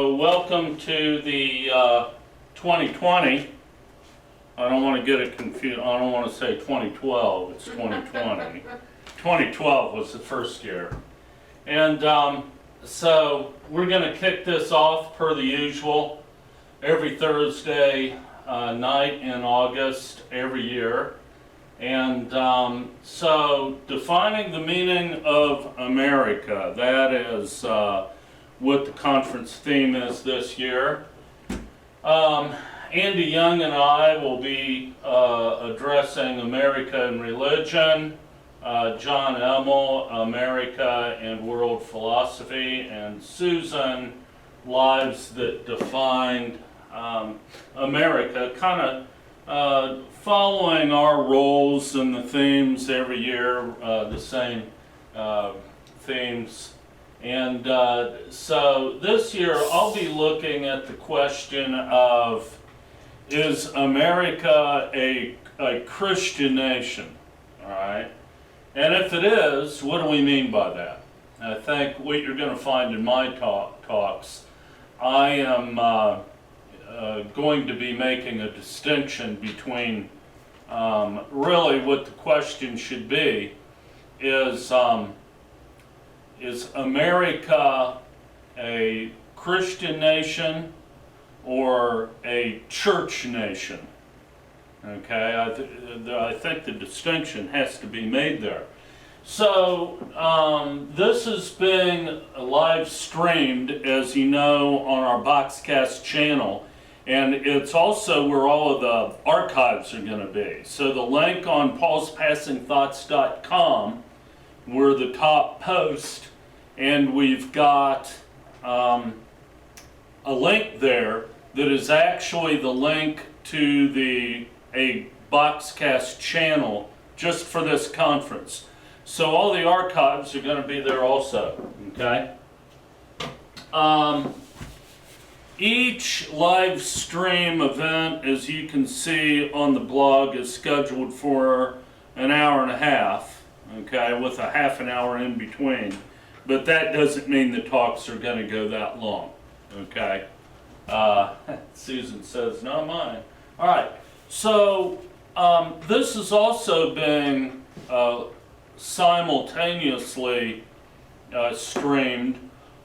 So welcome to the 2020. I don't want to get it confused. I don't want to say 2012. It's 2020. 2012 was the first year. And so we're going to kick this off per the usual every Thursday night in August every year. And so defining the meaning of America, that is what the conference theme is this year. Andy Young and I will be addressing America and Religion, John Emmel, America and World Philosophy, and Susan, Lives That Defined America, kind of following our roles and the themes every year, the same themes. And so this year I'll be looking at the question of, is America a Christian nation? All right. And if it is, what do we mean by that? I think what you're going to find in my talks, I am going to be making a distinction between really what the question should be is America a Christian nation or a church nation? Okay, I think the distinction has to be made there. So this is being live streamed, as you know, on our Boxcast channel, and it's also where all of the archives are going to be. So the link on paulspassingthoughts.com, we're the top post, and we've got a link there that is actually the link to a Boxcast channel just for this conference. So all the archives are going to be there also, okay? Each live stream event, as you can see on the blog, is scheduled for an hour and a half, okay, with a half an hour in between. But that doesn't mean the talks are going to go that long, okay? Susan says, not mine. All right, so this is also being simultaneously streamed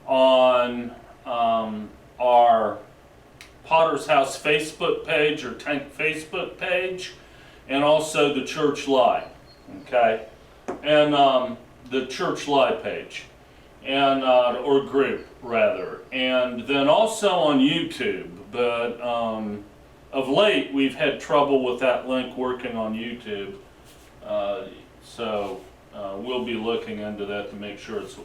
on our Potter's House Facebook page or Tank Facebook page, and also the Church Live, okay, and the Church Live page, and or group rather, and then also on YouTube. But of late we've had trouble with that link working on YouTube, so we'll be looking into that to make sure it's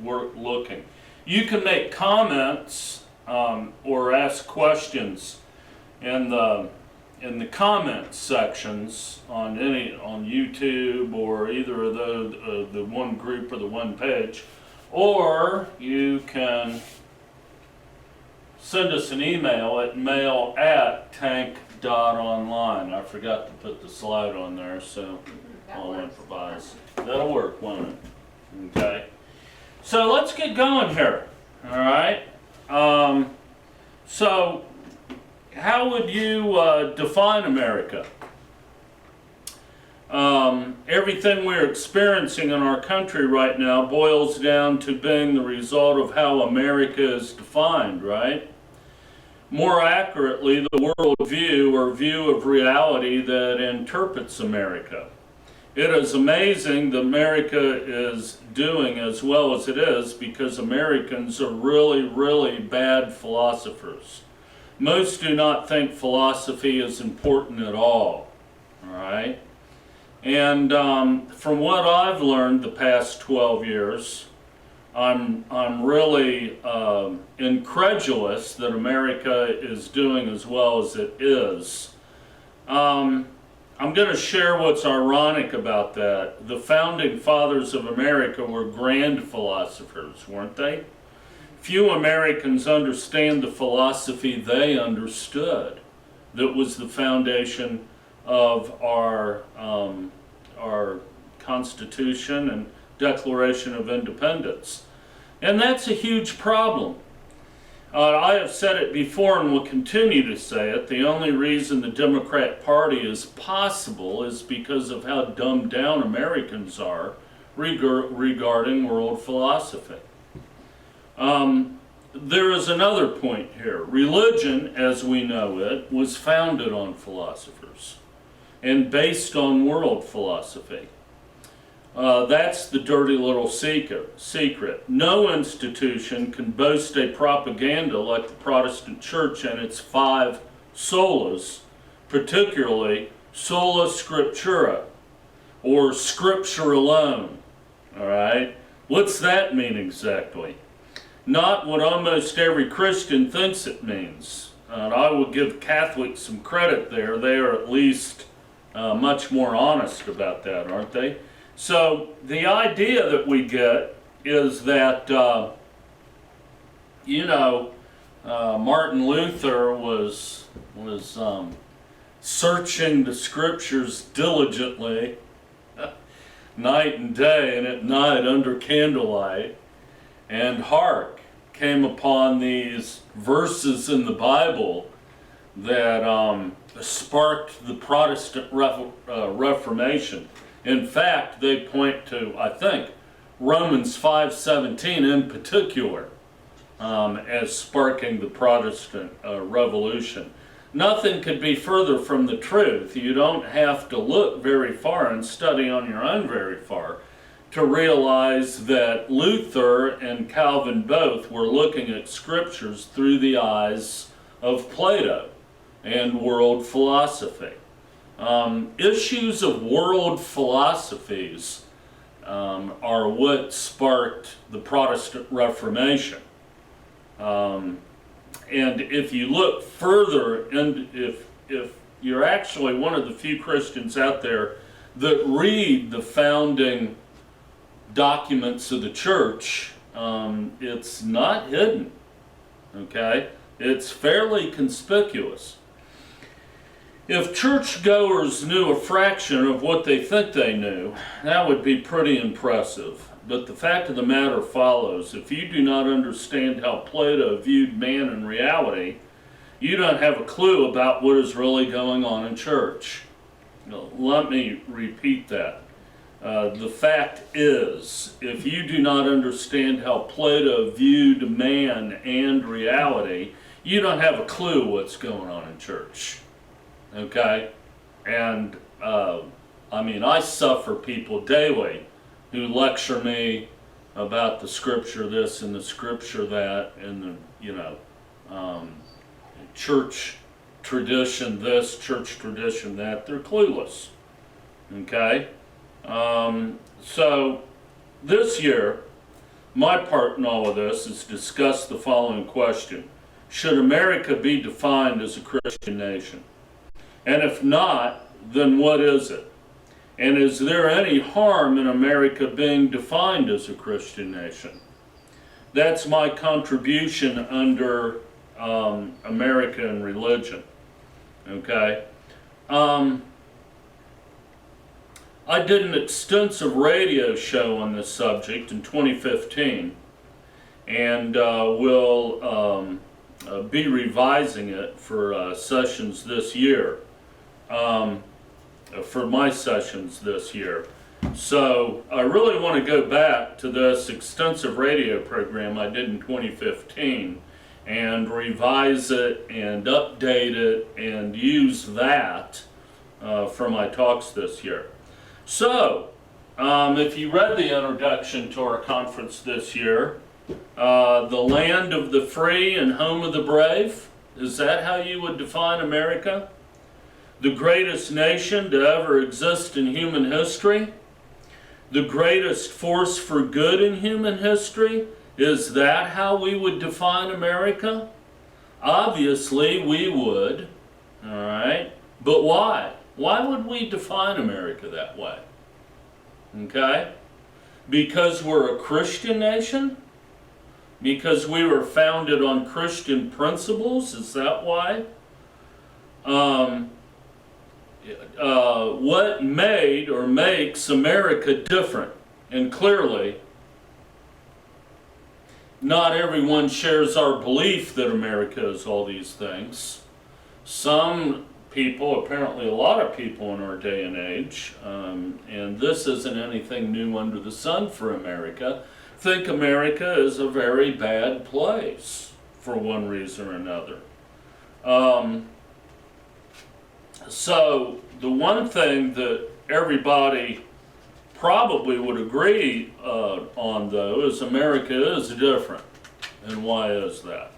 worth looking. You can make comments or ask questions in the comments sections on YouTube or either of the one group or the one page, or you can send us an email at mail@tank.online. I forgot to put the slide on there, so I'll improvise. That'll work, won't it? Okay. So let's get going here. All right. So how would you define America? Everything we're experiencing in our country right now boils down to being the result of how America is defined, right? More accurately, the worldview or view of reality that interprets America. It is amazing that America is doing as well as it is because Americans are really, really bad philosophers. Most do not think philosophy is important at all right? And from what I've learned the past 12 years, I'm really incredulous that America is doing as well as it is. I'm going to share what's ironic about that. The founding fathers of America were grand philosophers, weren't they? Few Americans understand the philosophy they understood that was the foundation of our Constitution and Declaration of Independence. And that's a huge problem. I have said it before and will continue to say it. The only reason the Democrat Party is possible is because of how dumbed down Americans are regarding world philosophy. There is another point here. Religion, as we know it, was founded on philosophers and based on world philosophy. That's the dirty little secret. No institution can boast a propaganda like the Protestant Church and its 5 solas, particularly sola scriptura, or scripture alone. All right? What's that mean exactly? Not what almost every Christian thinks it means. And I will give Catholics some credit there. They are at least much more honest about that, aren't they? So the idea that we get is that, Martin Luther was searching the scriptures diligently, night and day, and at night under candlelight, and hark, came upon these verses in the Bible that sparked the Protestant Reformation. In fact, they point to, I think, Romans 5:17 in particular as sparking the Protestant Revolution. Nothing could be further from the truth. You don't have to look very far and study on your own very far to realize that Luther and Calvin both were looking at scriptures through the eyes of Plato and world philosophy. Issues of world philosophies are what sparked the Protestant Reformation. And if you look further, and if you're actually one of the few Christians out there that read the founding documents of the church, it's not hidden, okay? It's fairly conspicuous. If churchgoers knew a fraction of what they think they knew, that would be pretty impressive. But the fact of the matter follows: if you do not understand how Plato viewed man in reality, you don't have a clue about what is really going on in church. Now, let me repeat that. The fact is, if you do not understand how Plato viewed man and reality, you don't have a clue what's going on in church. Okay? And, I suffer people daily who lecture me about the scripture this and the scripture that, and the, church tradition this, church tradition that. They're clueless. Okay? So, this year, my part in all of this is discuss the following question: should America be defined as a Christian nation? And if not, then what is it? And is there any harm in America being defined as a Christian nation? That's my contribution under America and religion. Okay? I did an extensive radio show on this subject in 2015, and will be revising it for sessions this year. For my sessions this year. So I really want to go back to this extensive radio program I did in 2015 and revise it and update it and use that for my talks this year. So, if you read the introduction to our conference this year, the land of the free and home of the brave, is that how you would define America? The greatest nation to ever exist in human history? The greatest force for good in human history? Is that how we would define America? Obviously we would, all right? But why? Why would we define America that way? Okay? Because we're a Christian nation? Because we were founded on Christian principles? Is that why? What made or makes America different? And clearly, not everyone shares our belief that America is all these things. Some people, apparently a lot of people in our day and age, and this isn't anything new under the sun for America, think America is a very bad place for one reason or another. So the one thing that everybody probably would agree on, though, is America is different. And why is that?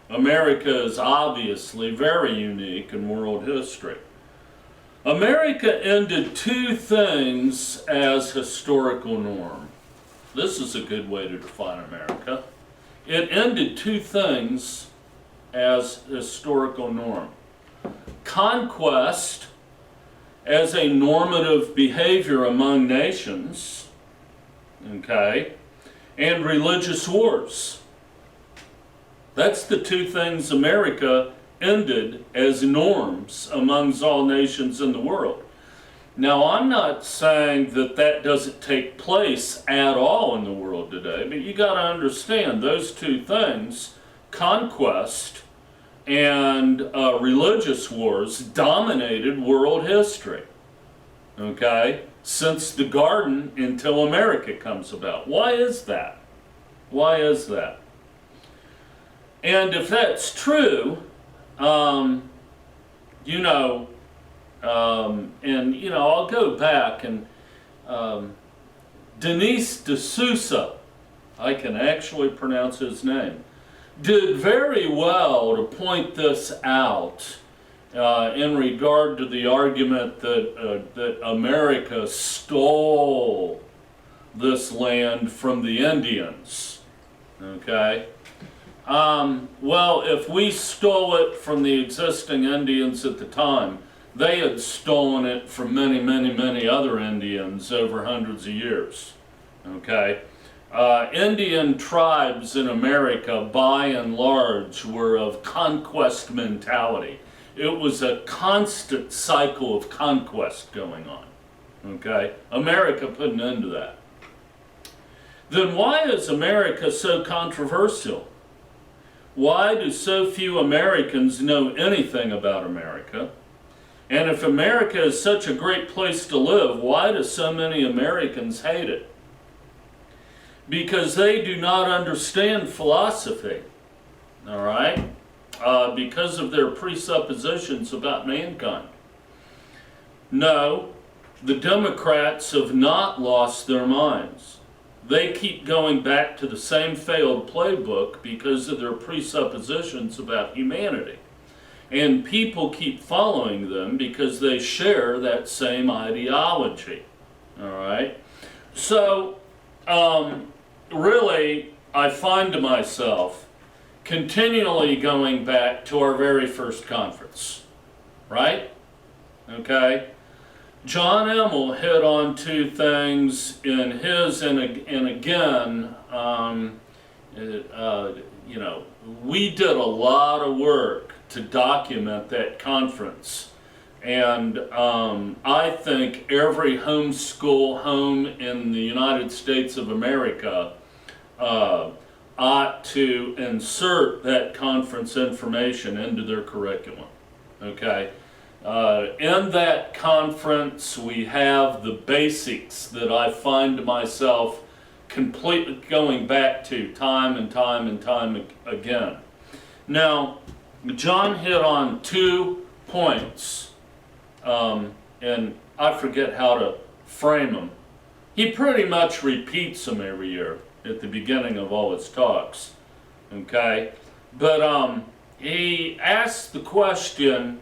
America is obviously very unique in world history. America ended two things as historical norm. This is a good way to define America. It ended two things as historical norm. Conquest as a normative behavior among nations, okay, and religious wars. That's the two things America ended as norms amongst all nations in the world. Now, I'm not saying that that doesn't take place at all in the world today, but you got to understand those two things, conquest and religious wars, dominated world history, okay, since the garden until America comes about. Why is that? Why is that? And if that's true, and I'll go back and Denis de Souza, I can actually pronounce his name, did very well to point this out in regard to the argument that America stole this land from the Indians, okay? Well, if we stole it from the existing Indians at the time, they had stolen it from many, many, many other Indians over hundreds of years, okay? Indian tribes in America, by and large, were of conquest mentality. It was a constant cycle of conquest going on, okay? America put an end to that. Then why is America so controversial? Why do so few Americans know anything about America? And if America is such a great place to live, why do so many Americans hate it? Because they do not understand philosophy, all right? Because of their presuppositions about mankind. No, the Democrats have not lost their minds. They keep going back to the same failed playbook because of their presuppositions about humanity. And people keep following them because they share that same ideology. All right? So, really, I find myself continually going back to our very first conference. Right? Okay? John Emmel hit on two things in his, and again, we did a lot of work to document that conference. And I think every homeschool home in the United States of America ought to insert that conference information into their curriculum, okay? In that conference, we have the basics that I find myself completely going back to time and time and time again. Now, John hit on 2 points, and I forget how to frame them. He pretty much repeats them every year at the beginning of all his talks, okay? But he asks the question,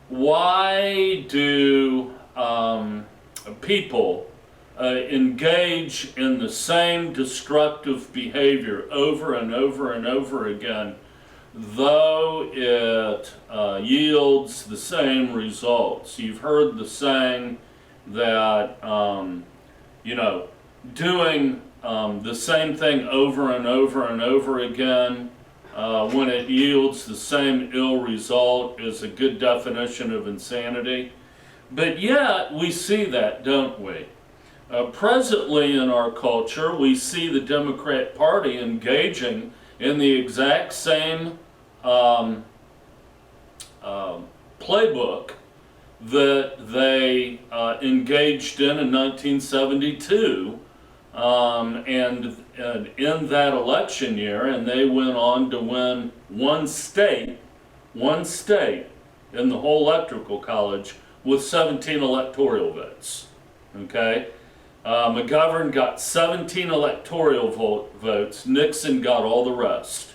why do people engage in the same destructive behavior over and over and over again, though it yields the same results? You've heard the saying that, doing the same thing over and over and over again when it yields the same ill result is a good definition of insanity. But yet we see that, don't we? Presently in our culture, we see the Democrat Party engaging in the exact same playbook that they engaged in 1972, and in that election year, and they went on to win one state in the whole electoral college with 17 electoral votes. Okay, McGovern got 17 electoral votes. Nixon got all the rest.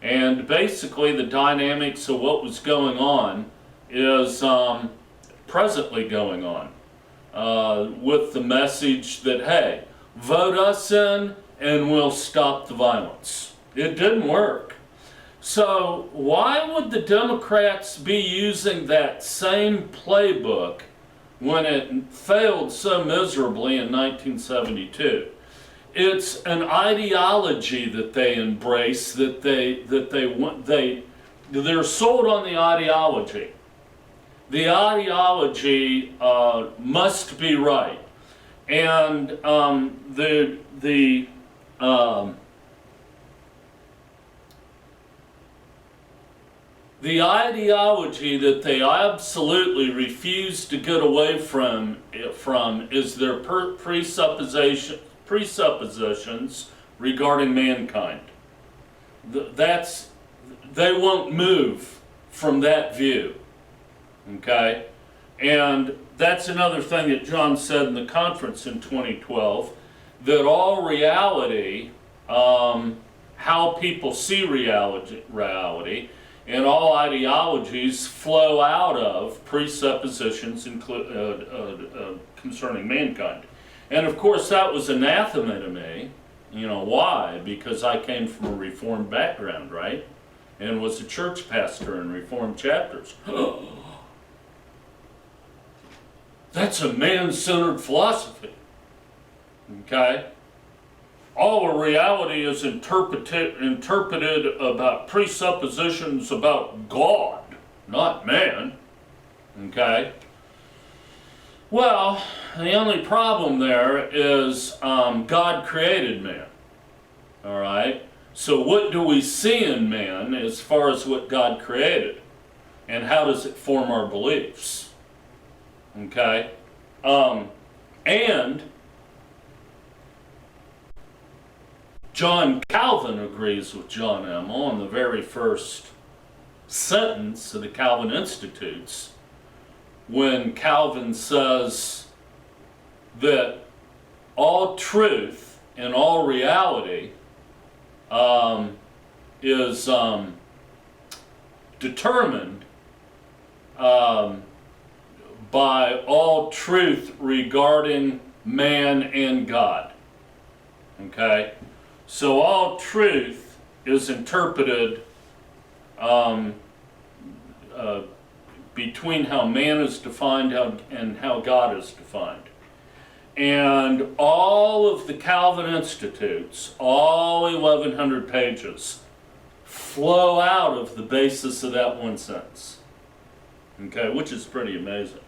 And basically, the dynamics of what was going on is presently going on with the message that, hey, vote us in and we'll stop the violence. It didn't work. So why would the Democrats be using that same playbook when it failed so miserably in 1972? It's an ideology that they embrace, that they're sold on the ideology. The ideology must be right, and the ideology that they absolutely refuse to get away from is their presuppositions regarding mankind. They won't move from that view. Okay? And that's another thing that John said in the conference in 2012, that all reality, how people see reality, and all ideologies flow out of presuppositions concerning mankind. And of course that was anathema to me. You know why? Because I came from a Reformed background, right? And was a church pastor in Reformed chapters. That's a man-centered philosophy. Okay? All reality is interpreted about presuppositions about God, not man. Okay? Well, the only problem there is God created man. All right? So what do we see in man as far as what God created? And how does it form our beliefs? Okay? And John Calvin agrees with John Emmel on the very first sentence of the Calvin Institutes, when Calvin says that all truth and all reality is determined by all truth regarding man and God. Okay? So all truth is interpreted between how man is defined and how God is defined. And all of the Calvin Institutes, all 1,100 pages, flow out of the basis of that one sentence. Okay, which is pretty amazing.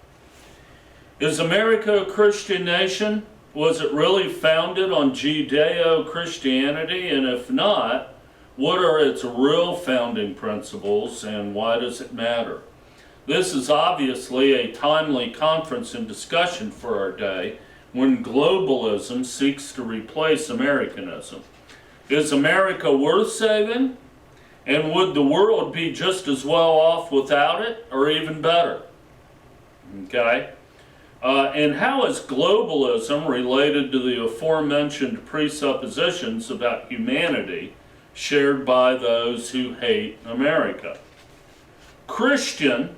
Is America a Christian nation? Was it really founded on Judeo-Christianity? And if not, what are its real founding principles and why does it matter? This is obviously a timely conference and discussion for our day when globalism seeks to replace Americanism. Is America worth saving? And would the world be just as well off without it, or even better? Okay? And how is globalism related to the aforementioned presuppositions about humanity shared by those who hate America? Christian,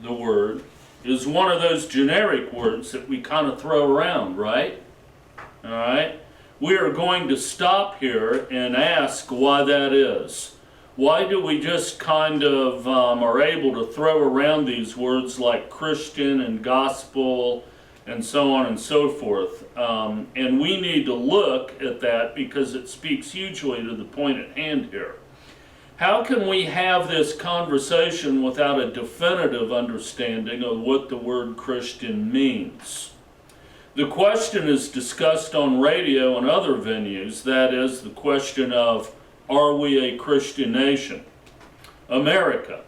the word, is one of those generic words that we kind of throw around, right? All right? We are going to stop here and ask why that is. Why do we just kind of are able to throw around these words like Christian and gospel and so on and so forth? And we need to look at that because it speaks hugely to the point at hand here. How can we have this conversation without a definitive understanding of what the word Christian means? The question is discussed on radio and other venues. That is the question of, are we a Christian nation? America,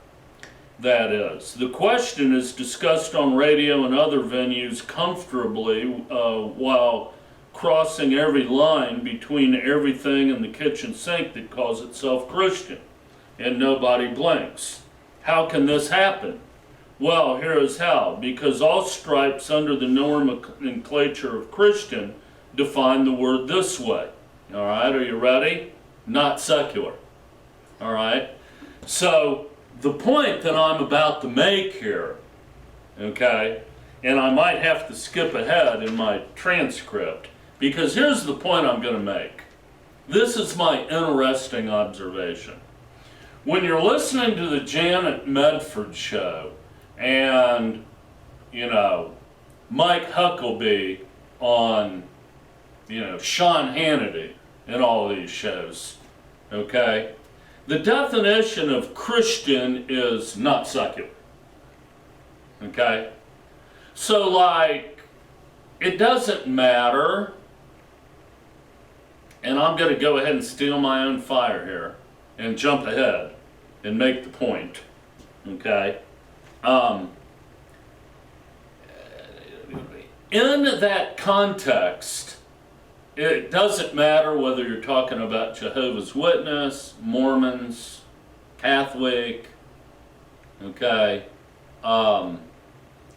that is. The question is discussed on radio and other venues comfortably while crossing every line between everything in the kitchen sink that calls itself Christian, and nobody blinks. How can this happen? Well, here is how. Because all stripes under the nomenclature of Christian define the word this way. All right, are you ready? Not secular. All right? So, the point that I'm about to make here, okay, and I might have to skip ahead in my transcript, because here's the point I'm going to make. This is my interesting observation. When you're listening to the Janet Medford show, and, you know, Mike Huckabee on, you know, Sean Hannity and all these shows, okay? The definition of Christian is not secular, okay? So, like, it doesn't matter, and I'm going to go ahead and steal my own fire here and jump ahead and make the point, okay? In that context, it doesn't matter whether you're talking about Jehovah's Witness, Mormons, Catholic, okay, name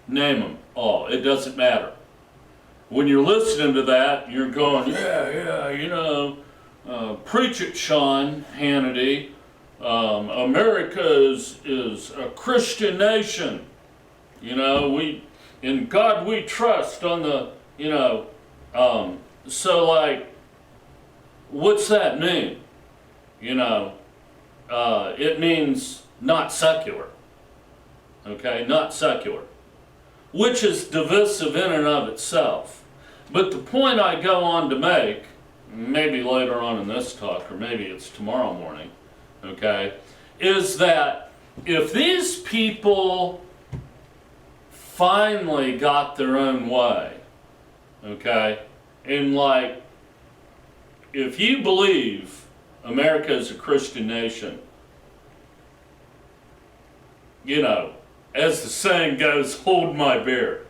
them all. It doesn't matter. When you're listening to that, you're going, yeah, you know, preach it, Sean Hannity. America is a Christian nation. You know, in God we trust on the, you know, so like, what's that mean? You know, it means not secular. Okay, not secular. Which is divisive in and of itself. But the point I go on to make, maybe later on in this talk, or maybe it's tomorrow morning, okay, is that if these people finally got their own way, okay, and like, if you believe America is a Christian nation, you know, as the saying goes, hold my beer,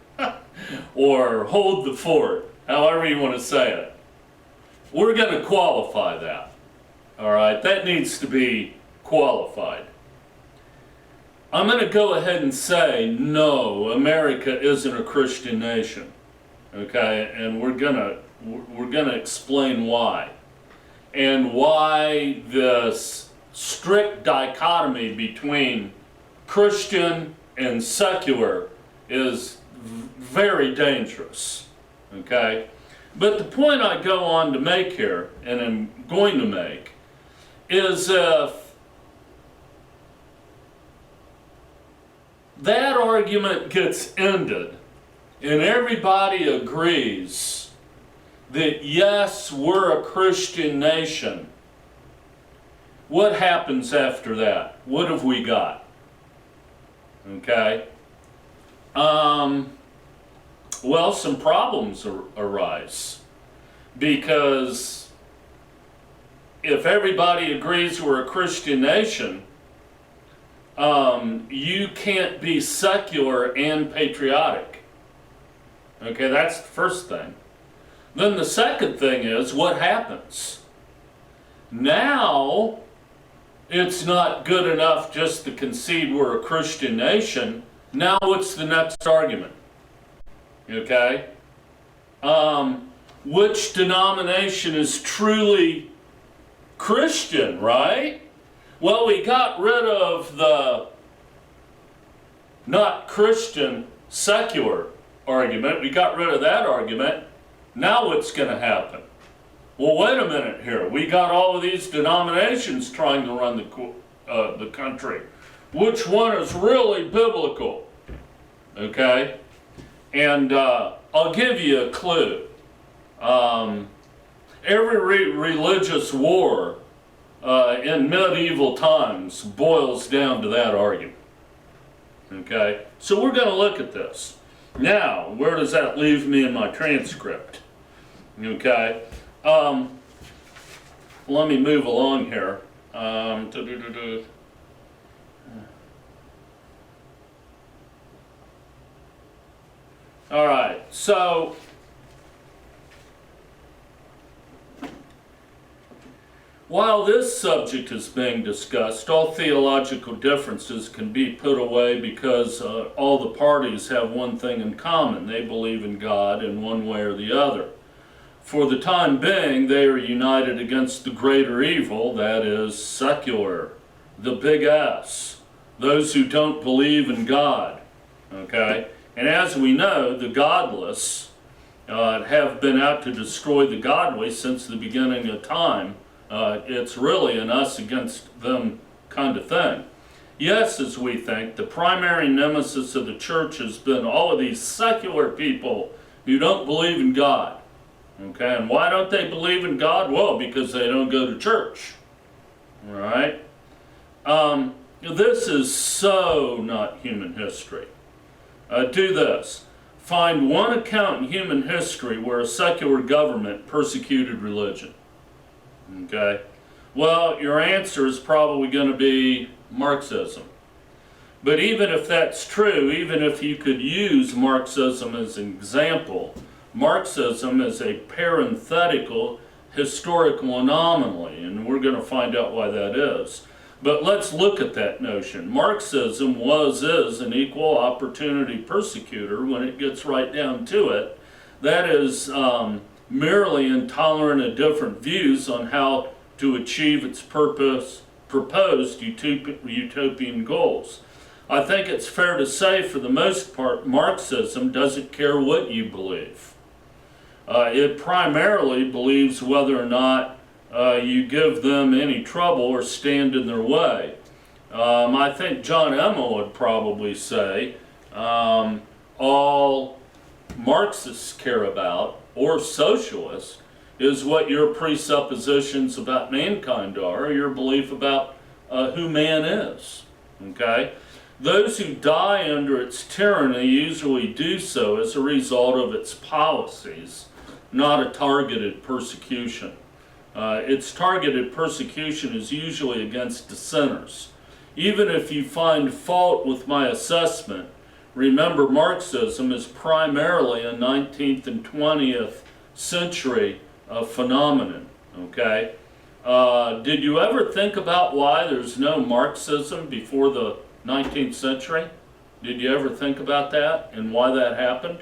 or hold the fort, however you want to say it. We're going to qualify that, all right? That needs to be qualified. I'm going to go ahead and say, no, America isn't a Christian nation, okay? And we're going to explain why. And why this strict dichotomy between Christian and secular is very dangerous, okay? But the point I go on to make here, and I'm going to make, is if that argument gets ended and everybody agrees that yes, we're a Christian nation, what happens after that? What have we got? Okay? Well, some problems arise, because if everybody agrees we're a Christian nation, you can't be secular and patriotic. Okay, that's the first thing. Then the second thing is, what happens? Now, it's not good enough just to concede we're a Christian nation. Now what's the next argument? Okay? Which denomination is truly Christian, right? Well, we got rid of the not Christian secular argument. We got rid of that argument. Now what's going to happen? Well, wait a minute here. We got all of these denominations trying to run the country. Which one is really biblical? Okay? And I'll give you a clue. Every religious war in medieval times boils down to that argument. Okay? So we're going to look at this. Now, where does that leave me in my transcript? Okay. Let me move along here. All right, so while this subject is being discussed, all theological differences can be put away because all the parties have one thing in common. They believe in God in one way or the other. For the time being, they are united against the greater evil, that is, secular, the big S, those who don't believe in God, okay? And as we know, the godless have been out to destroy the godly since the beginning of time. It's really an us against them kind of thing. Yes, as we think, the primary nemesis of the church has been all of these secular people who don't believe in God. Okay, and why don't they believe in God? Well, because they don't go to church. All right? This is so not human history. Do this. Find one account in human history where a secular government persecuted religion. Okay? Well, your answer is probably going to be Marxism. But even if that's true, even if you could use Marxism as an example, Marxism is a parenthetical historical anomaly, and we're going to find out why that is. But let's look at that notion. Marxism is an equal opportunity persecutor when it gets right down to it. That is merely intolerant of different views on how to achieve its proposed utopian goals. I think it's fair to say, for the most part, Marxism doesn't care what you believe. It primarily believes whether or not you give them any trouble or stand in their way. I think John Emmel would probably say all Marxists care about, or socialists, is what your presuppositions about mankind are, or your belief about who man is. Okay? Those who die under its tyranny usually do so as a result of its policies, not a targeted persecution. Its targeted persecution is usually against dissenters. Even if you find fault with my assessment, remember Marxism is primarily a 19th and 20th century phenomenon, okay? Did you ever think about why there's no Marxism before the 19th century? Did you ever think about that and why that happened?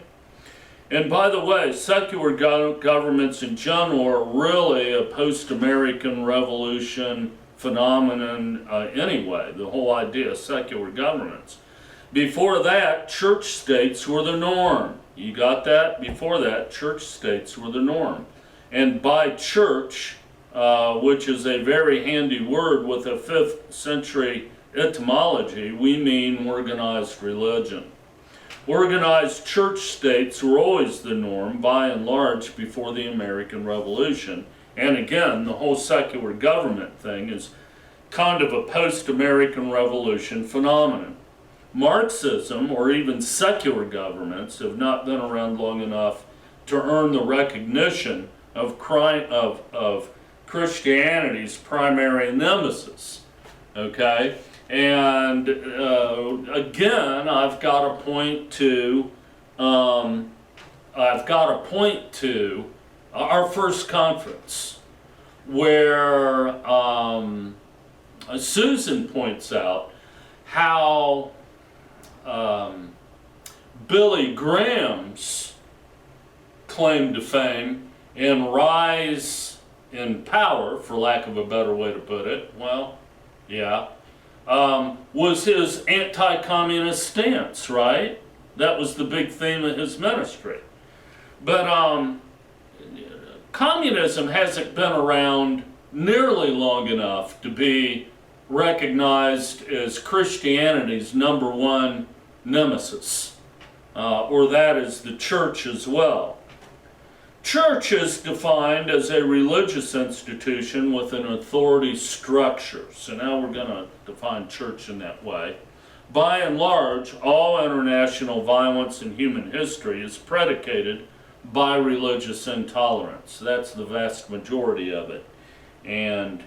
And by the way, secular governments in general are really a post-American Revolution phenomenon anyway, the whole idea of secular governments. Before that, church states were the norm. You got that? Before that, church states were the norm. And by church, which is a very handy word with a 5th century etymology, we mean organized religion. Organized church states were always the norm, by and large, before the American Revolution. And again, the whole secular government thing is kind of a post-American Revolution phenomenon. Marxism, or even secular governments, have not been around long enough to earn the recognition of Christianity's primary nemesis. Okay? And again, I've got to point to our first conference, where Susan points out how Billy Graham's claim to fame and rise in power, for lack of a better way to put it, well, yeah, was his anti-communist stance, right? That was the big theme of his ministry. But communism hasn't been around nearly long enough to be recognized as Christianity's number one nemesis, or that is the church as well. Church is defined as a religious institution with an authority structure. So now we're going to define church in that way. By and large, all international violence in human history is predicated by religious intolerance. That's the vast majority of it. And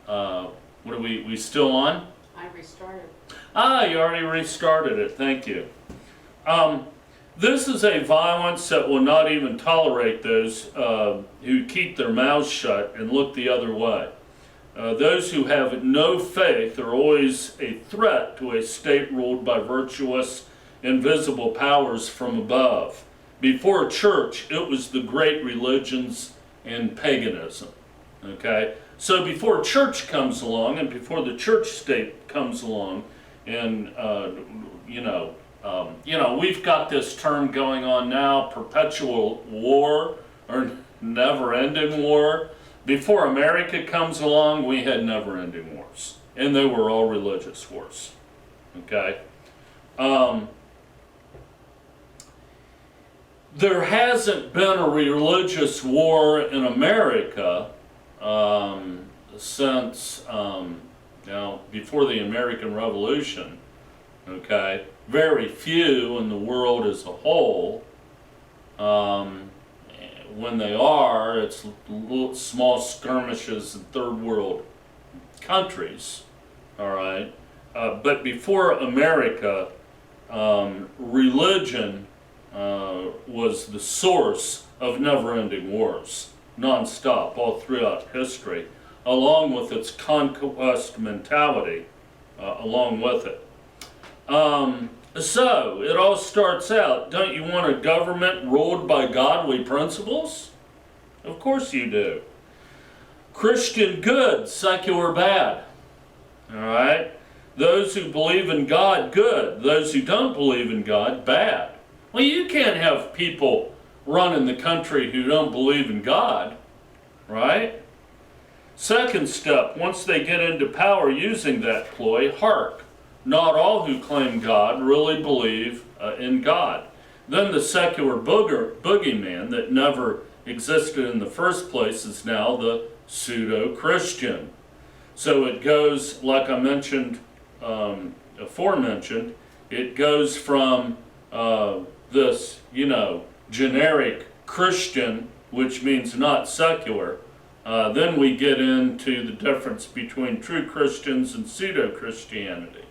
what are we still on? I restarted. Ah, you already restarted it. Thank you. This is a violence that will not even tolerate those who keep their mouths shut and look the other way. Those who have no faith are always a threat to a state ruled by virtuous, invisible powers from above. Before church, it was the great religions and paganism. Okay? So before church comes along, and before the church state comes along, and we've got this term going on now, perpetual war or never-ending war. Before America comes along, we had never-ending wars, and they were all religious wars. Okay? There hasn't been a religious war in America since before the American Revolution. Okay, very few in the world as a whole. When they are, it's little, small skirmishes in third world countries. All right, but before America, religion was the source of never-ending wars, non-stop, all throughout history, along with its conquest mentality, along with it. So, it all starts out, don't you want a government ruled by godly principles? Of course you do. Christian good, secular bad. All right? Those who believe in God, good. Those who don't believe in God, bad. Well, you can't have people running the country who don't believe in God, right? Second step, once they get into power using that ploy, hark. Not all who claim God really believe in God. Then the secular boogeyman that never existed in the first place is now the pseudo-Christian. So it goes, like I mentioned, aforementioned, it goes from this, generic Christian, which means not secular. Then we get into the difference between true Christians and pseudo-Christianity.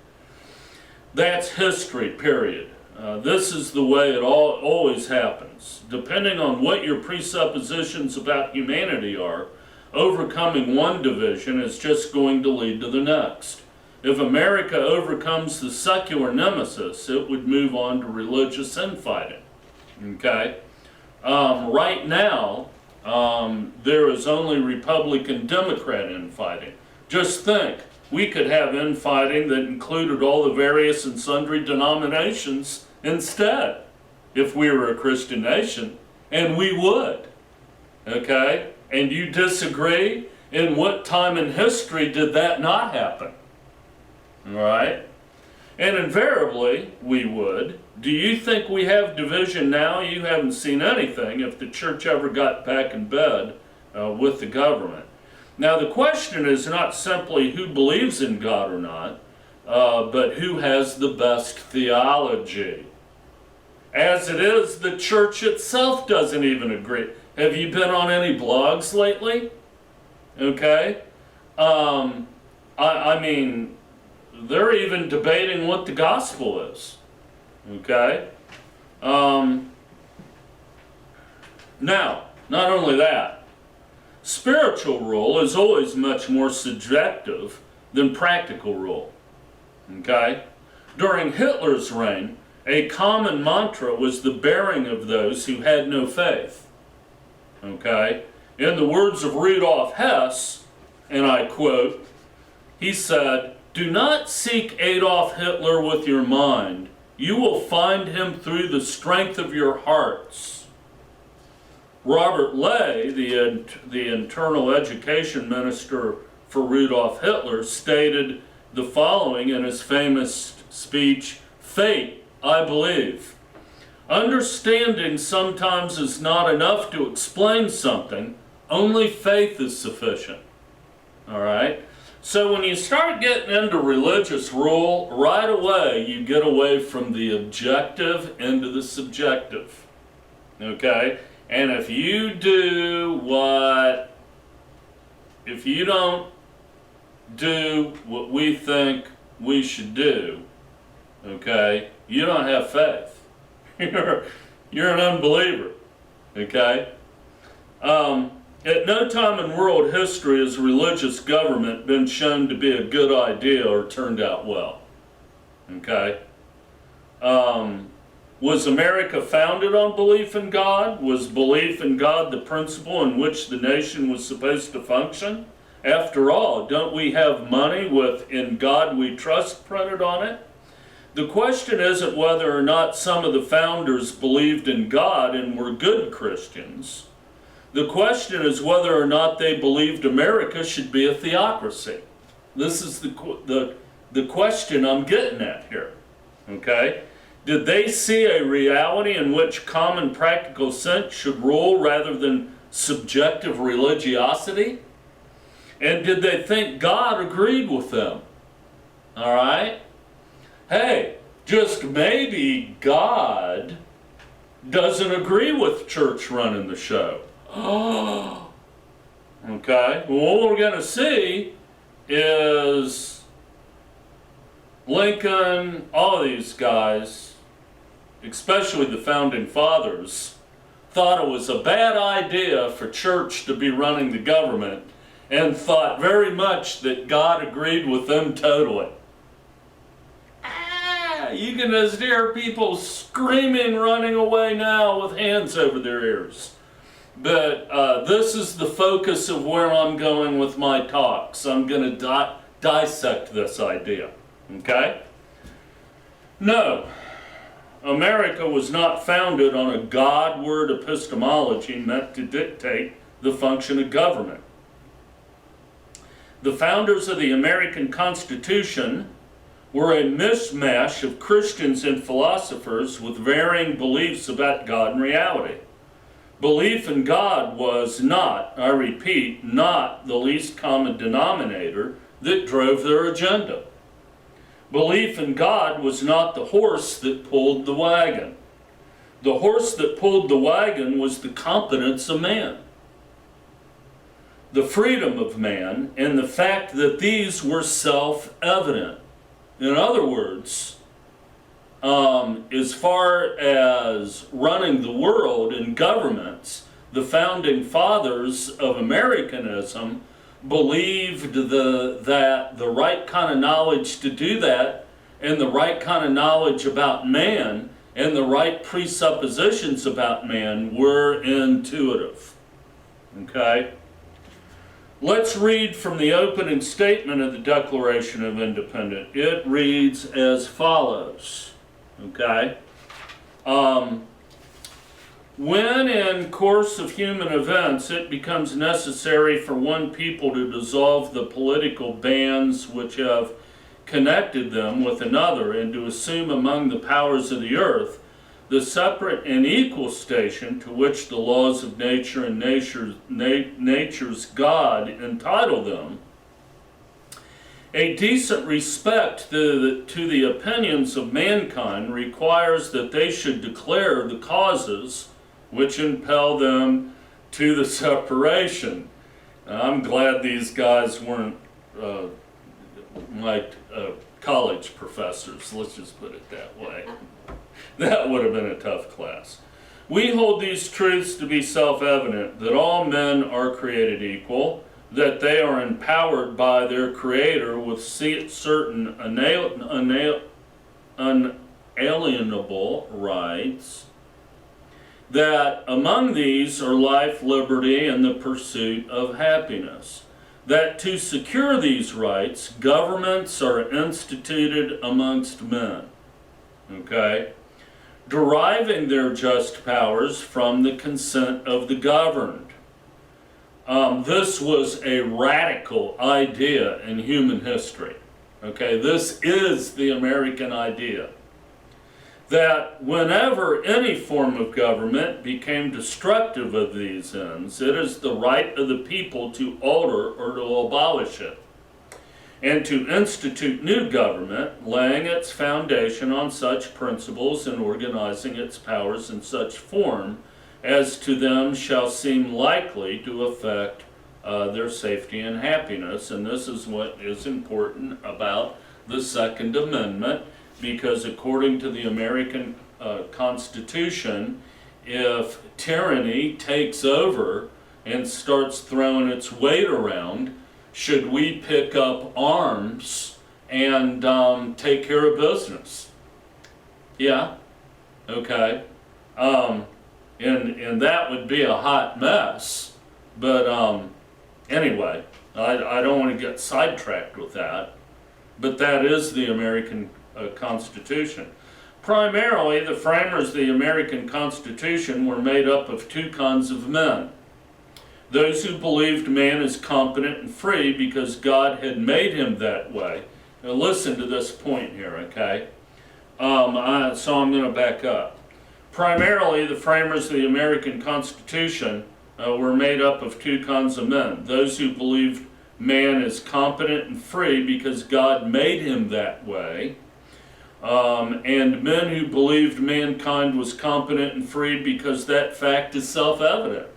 That's history, period. This is the way it always happens. Depending on what your presuppositions about humanity are, overcoming one division is just going to lead to the next. If America overcomes the secular nemesis, it would move on to religious infighting. Okay? Right now, there is only Republican-Democrat infighting. Just think, we could have infighting that included all the various and sundry denominations instead, if we were a Christian nation, and we would. Okay? And you disagree? In what time in history did that not happen? All right? And invariably, we would. Do you think we have division now? You haven't seen anything if the church ever got back in bed with the government. Now, the question is not simply who believes in God or not, but who has the best theology. As it is, the church itself doesn't even agree. Have you been on any blogs lately? Okay? I mean, they're even debating what the gospel is. Okay? Now, not only that, spiritual rule is always much more subjective than practical rule. Okay? During Hitler's reign, a common mantra was the bearing of those who had no faith. Okay? In the words of Rudolf Hess, and I quote, he said, "Do not seek Adolf Hitler with your mind. You will find him through the strength of your hearts." Robert Ley, the internal education minister for Rudolf Hitler, stated the following in his famous speech, "Fate, I believe. Understanding sometimes is not enough to explain something. Only faith is sufficient." All right? So when you start getting into religious rule, right away you get away from the objective into the subjective. Okay? And if you don't do what we think we should do, okay, you don't have faith. You're an unbeliever. Okay? At no time in world history has religious government been shown to be a good idea or turned out well. Okay? Was America founded on belief in God? Was belief in God the principle in which the nation was supposed to function? After all, don't we have money with "In God We Trust" printed on it? The question isn't whether or not some of the founders believed in God and were good Christians. The question is whether or not they believed America should be a theocracy. This is the question I'm getting at here. Okay? Did they see a reality in which common practical sense should rule rather than subjective religiosity? And did they think God agreed with them? All right? Hey, just maybe God doesn't agree with church running the show. Okay, well, what we're going to see is Lincoln, all of these guys, especially the founding fathers, thought it was a bad idea for church to be running the government and thought very much that God agreed with them totally. You can just hear people screaming, running away now with hands over their ears. But this is the focus of where I'm going with my talks. I'm going to dissect this idea. Okay? No, America was not founded on a Godward epistemology meant to dictate the function of government. The founders of the American Constitution were a mishmash of Christians and philosophers with varying beliefs about God and reality. Belief in God was not, I repeat, not the least common denominator that drove their agenda. Belief in God was not the horse that pulled the wagon. The horse that pulled the wagon was the competence of man, the freedom of man, and the fact that these were self-evident. In other words, as far as running the world and governments, the founding fathers of Americanism believed that the right kind of knowledge to do that, and the right kind of knowledge about man, and the right presuppositions about man were intuitive. Okay? Let's read from the opening statement of the Declaration of Independence. It reads as follows. Okay? When in course of human events it becomes necessary for one people to dissolve the political bands which have connected them with another and to assume among the powers of the earth the separate and equal station to which the laws of nature and nature's God entitle them, a decent respect to the opinions of mankind requires that they should declare the causes which impel them to the separation. Now, I'm glad these guys weren't like college professors, let's just put it that way. That would have been a tough class. We hold these truths to be self-evident, that all men are created equal, that they are empowered by their Creator with certain unalienable rights, that among these are life, liberty, and the pursuit of happiness, that to secure these rights, governments are instituted amongst men, okay, deriving their just powers from the consent of the governed. This was a radical idea in human history. Okay, this is the American idea. That whenever any form of government became destructive of these ends, it is the right of the people to alter or to abolish it. and to institute new government, laying its foundation on such principles and organizing its powers in such form as to them shall seem likely to affect their safety and happiness. And this is what is important about the Second Amendment, because according to the American Constitution, if tyranny takes over and starts throwing its weight around, should we pick up arms and take care of business? Yeah, okay. And that would be a hot mess. But anyway, I don't want to get sidetracked with that. But that is the American Constitution. Primarily, the framers of the American Constitution were made up of two kinds of men. Those who believed man is competent and free because God had made him that way. Now listen to this point here, okay? So I'm going to back up. Primarily, the framers of the American Constitution were made up of two kinds of men. Those who believed man is competent and free because God made him that way. And men who believed mankind was competent and free because that fact is self-evident,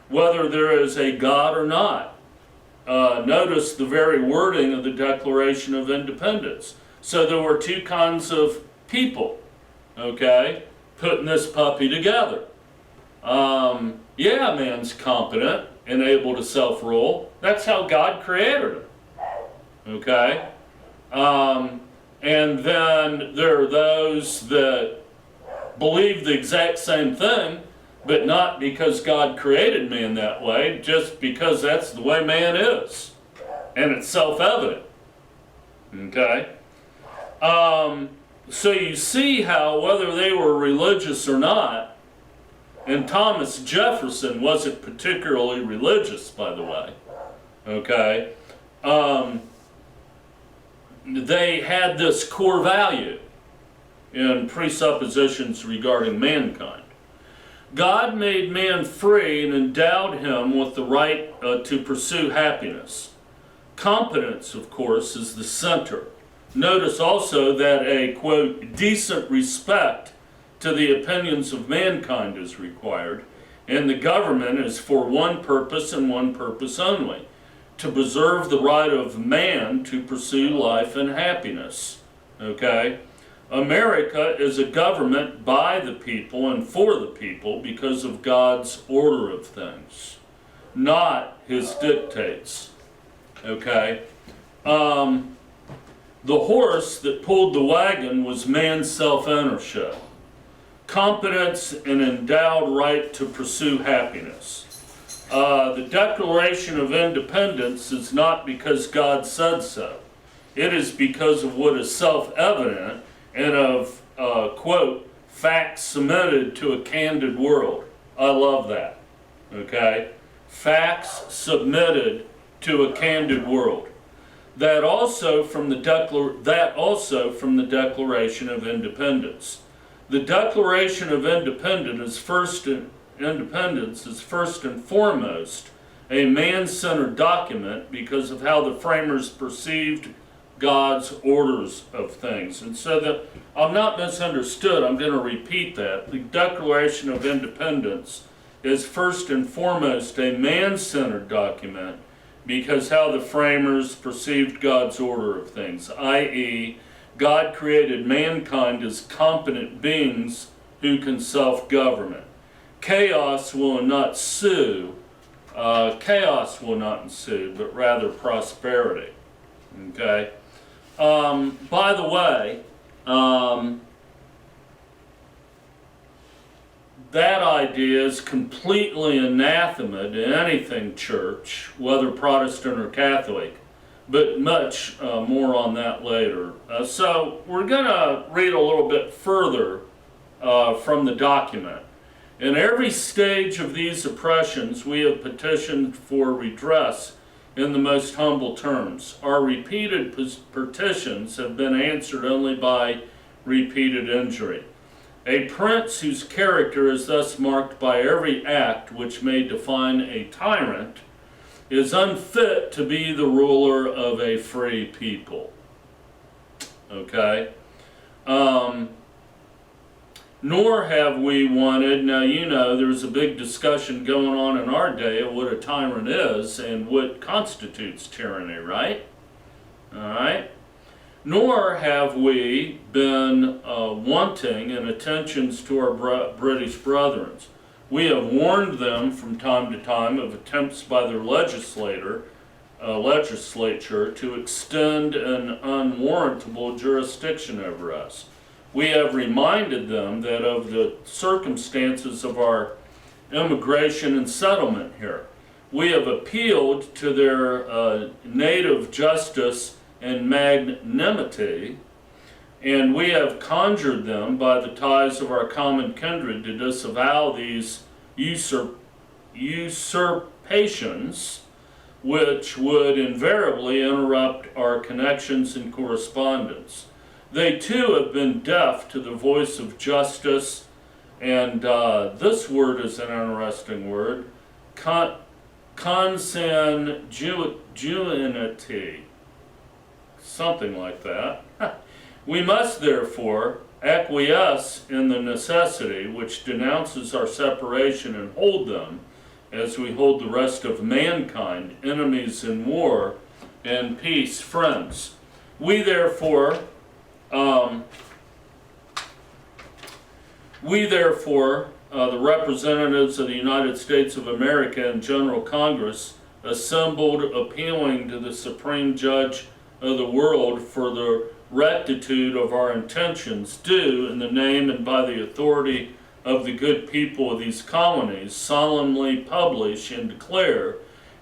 whether there is a God or not. Notice the very wording of the Declaration of Independence. So there were two kinds of people, okay, putting this puppy together. Yeah, man's competent and able to self-rule. That's how God created him, okay? And then there are those that believe the exact same thing, but not because God created man that way, just because that's the way man is. And it's self-evident. Okay? So you see how, whether they were religious or not, and Thomas Jefferson wasn't particularly religious, by the way, okay? They had this core value in presuppositions regarding mankind. God made man free and endowed him with the right to pursue happiness. Competence, of course, is the center. Notice also that a, quote, decent respect to the opinions of mankind is required, and the government is for one purpose and one purpose only: to preserve the right of man to pursue life and happiness. Okay? America is a government by the people and for the people because of God's order of things, not his dictates. Okay? The horse that pulled the wagon was man's self-ownership, competence, and endowed right to pursue happiness. The Declaration of Independence is not because God said so. It is because of what is self-evident and of, quote, facts submitted to a candid world. I love that, okay? Facts submitted to a candid world. That also from the Declaration of Independence. The Declaration of Independence is first and foremost a man-centered document because of how the framers perceived God's orders of things. And so that I'm not misunderstood, I'm going to repeat that. The Declaration of Independence is first and foremost a man-centered document because how the framers perceived God's order of things, i.e., God created mankind as competent beings who can self-govern. Chaos will not ensue, but rather prosperity. Okay? By the way, that idea is completely anathema to anything church, whether Protestant or Catholic, but much more on that later. So we're going to read a little bit further from the document. In every stage of these oppressions, we have petitioned for redress in the most humble terms. Our repeated petitions have been answered only by repeated injury. A prince whose character is thus marked by every act which may define a tyrant is unfit to be the ruler of a free people. Okay? Nor have we wanted, now you know there's a big discussion going on in our day of what a tyrant is and what constitutes tyranny, right? Alright? Nor have we been wanting in attentions to our British brethren. We have warned them from time to time of attempts by their legislature to extend an unwarrantable jurisdiction over us. We have reminded them that of the circumstances of our immigration and settlement here. We have appealed to their native justice and magnanimity, and we have conjured them by the ties of our common kindred to disavow these usurpations, which would invariably interrupt our connections and correspondence. They too have been deaf to the voice of justice, and this word is an interesting word, consanguinity, something like that. We must therefore acquiesce in the necessity which denounces our separation and hold them, as we hold the rest of mankind, enemies in war, and peace friends. We therefore, the representatives of the United States of America and General Congress, assembled appealing to the Supreme Judge of the world for the rectitude of our intentions, do, in the name and by the authority of the good people of these colonies, solemnly publish and declare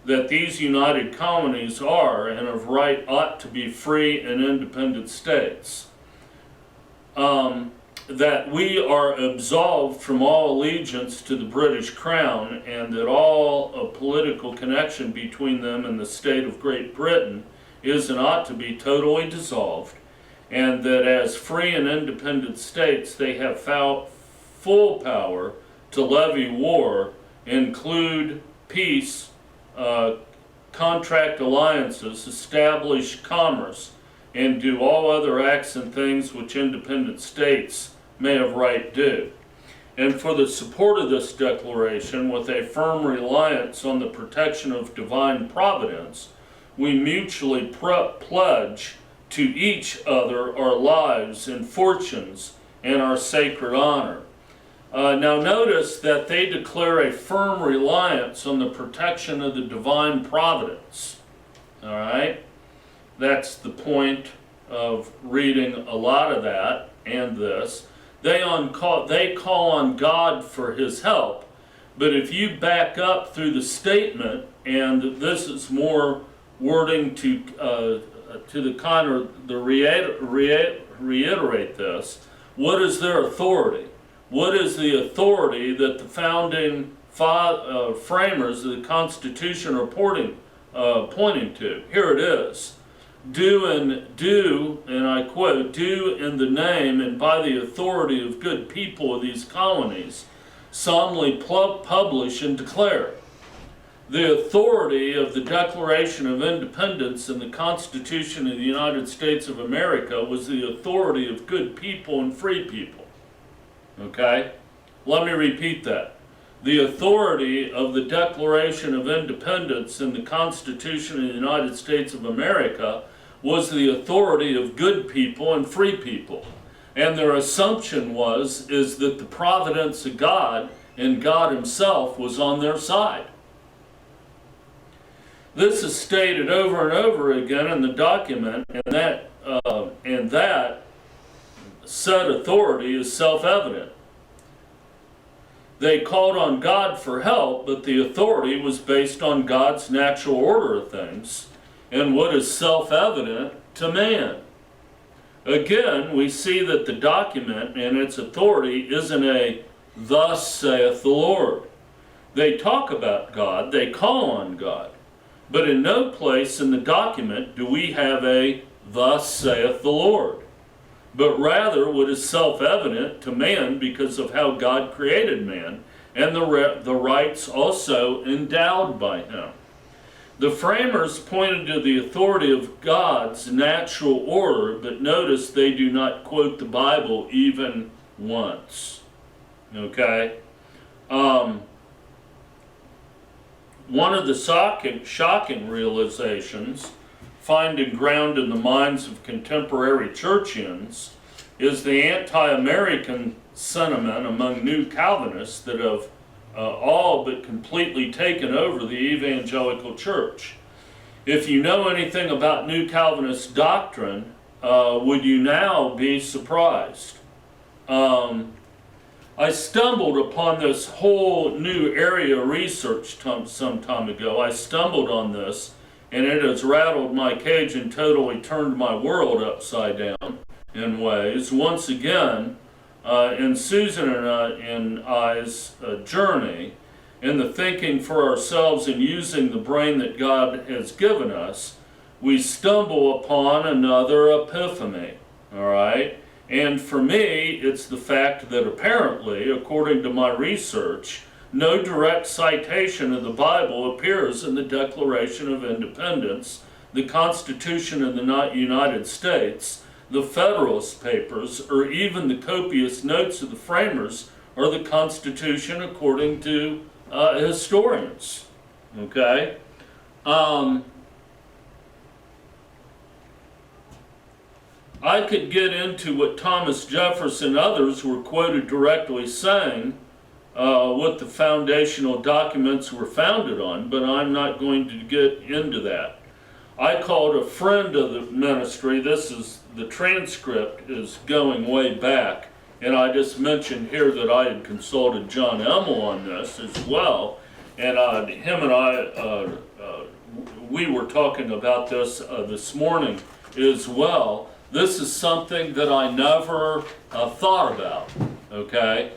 that these united colonies are, and of right ought to be, free and independent states. That we are absolved from all allegiance to the British Crown, and that all political connection between them and the state of Great Britain is and ought to be totally dissolved, and that as free and independent states they have full power to levy war, include peace, contract alliances, establish commerce, and do all other acts and things which independent states may of right do. And for the support of this declaration, with a firm reliance on the protection of divine providence, we mutually pledge to each other our lives and fortunes and our sacred honor. Now notice that they declare a firm reliance on the protection of the divine providence. All right? That's the point of reading a lot of that and this. They call on God for his help, but if you back up through the statement, and this is more wording to the reiterate this, what is their authority? What is the authority that the founding framers of the Constitution are pointing to? Here it is. Do, and I quote, do in the name and by the authority of good people of these colonies, solemnly publish and declare. The authority of the Declaration of Independence and the Constitution of the United States of America was the authority of good people and free people. Okay? Let me repeat that. The authority of the Declaration of Independence and the Constitution of the United States of America was the authority of good people and free people. And their assumption is that the providence of God and God himself was on their side. This is stated over and over again in the document, and that said authority is self-evident. They called on God for help, but the authority was based on God's natural order of things and what is self-evident to man. Again, we see that the document and its authority isn't a "thus saith the Lord." They talk about God, they call on God, but in no place in the document do we have a "thus saith the Lord," but rather what is self-evident to man because of how God created man and the rights also endowed by him. The framers pointed to the authority of God's natural order, but notice they do not quote the Bible even once. Okay? One of the shocking realizations finding ground in the minds of contemporary churchians is the anti-American sentiment among new Calvinists that have all but completely taken over the evangelical church. If you know anything about New Calvinist doctrine, would you now be surprised? I stumbled upon this whole new area of research some time ago. I stumbled on this, and it has rattled my cage and totally turned my world upside down in ways. Once again, in Susan and I's journey, in the thinking for ourselves and using the brain that God has given us, we stumble upon another epiphany, all right? And for me, it's the fact that apparently, according to my research, no direct citation of the Bible appears in the Declaration of Independence, the Constitution of the United States, the Federalist Papers, or even the copious notes of the framers or the Constitution according to historians. Okay? I could get into what Thomas Jefferson and others were quoted directly saying, what the foundational documents were founded on, but I'm not going to get into that. I called a friend of the ministry. The transcript is going way back, and I just mentioned here that I had consulted John Emmel on this as well, and him and I, we were talking about this this morning as well. This is something that I never thought about, okay,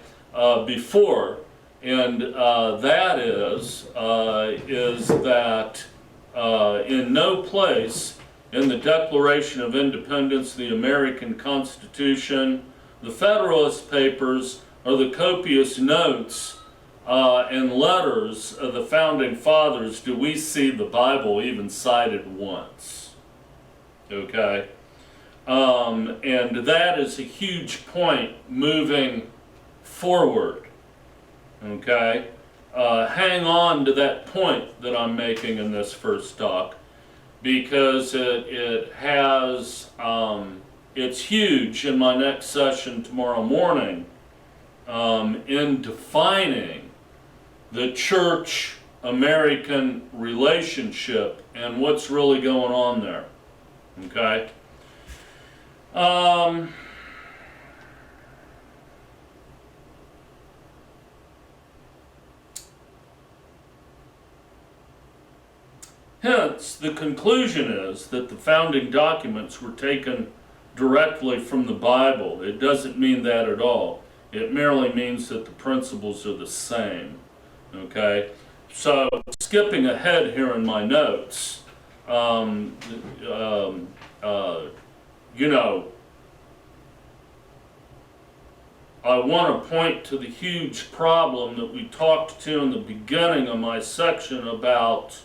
before, and that is that in no place in the Declaration of Independence, the American Constitution, the Federalist Papers, or the copious notes and letters of the Founding Fathers do we see the Bible even cited once. Okay? And that is a huge point moving forward. Okay? Hang on to that point that I'm making in this first talk, because it has, it's huge in my next session tomorrow morning in defining the church-American relationship and what's really going on there. Okay? Hence, the conclusion is that the founding documents were taken directly from the Bible. It doesn't mean that at all. It merely means that the principles are the same. Okay? So, skipping ahead here in my notes, you know, I want to point to the huge problem that we talked to in the beginning of my section about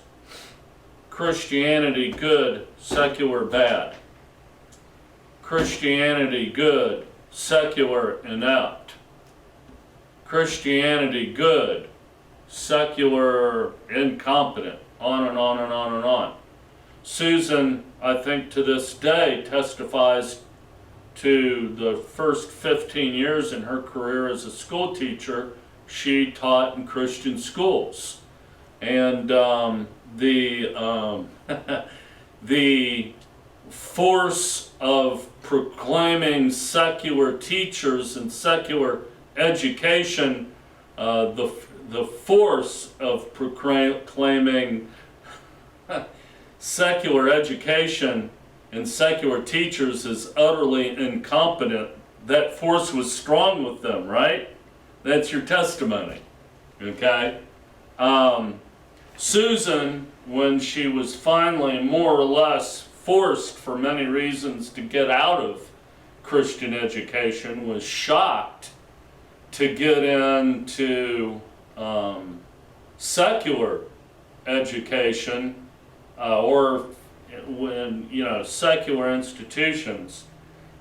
Christianity good, secular bad. Christianity good, secular inept. Christianity good, secular incompetent. On and on and on and on. Susan, I think to this day, testifies to the first 15 years in her career as a school teacher she taught in Christian schools. And the force of proclaiming secular teachers and secular education, the force of proclaiming secular education and secular teachers is utterly incompetent. That force was strong with them, right? That's your testimony, okay? Susan, when she was finally more or less forced for many reasons to get out of Christian education, was shocked to get into secular education or when, secular institutions,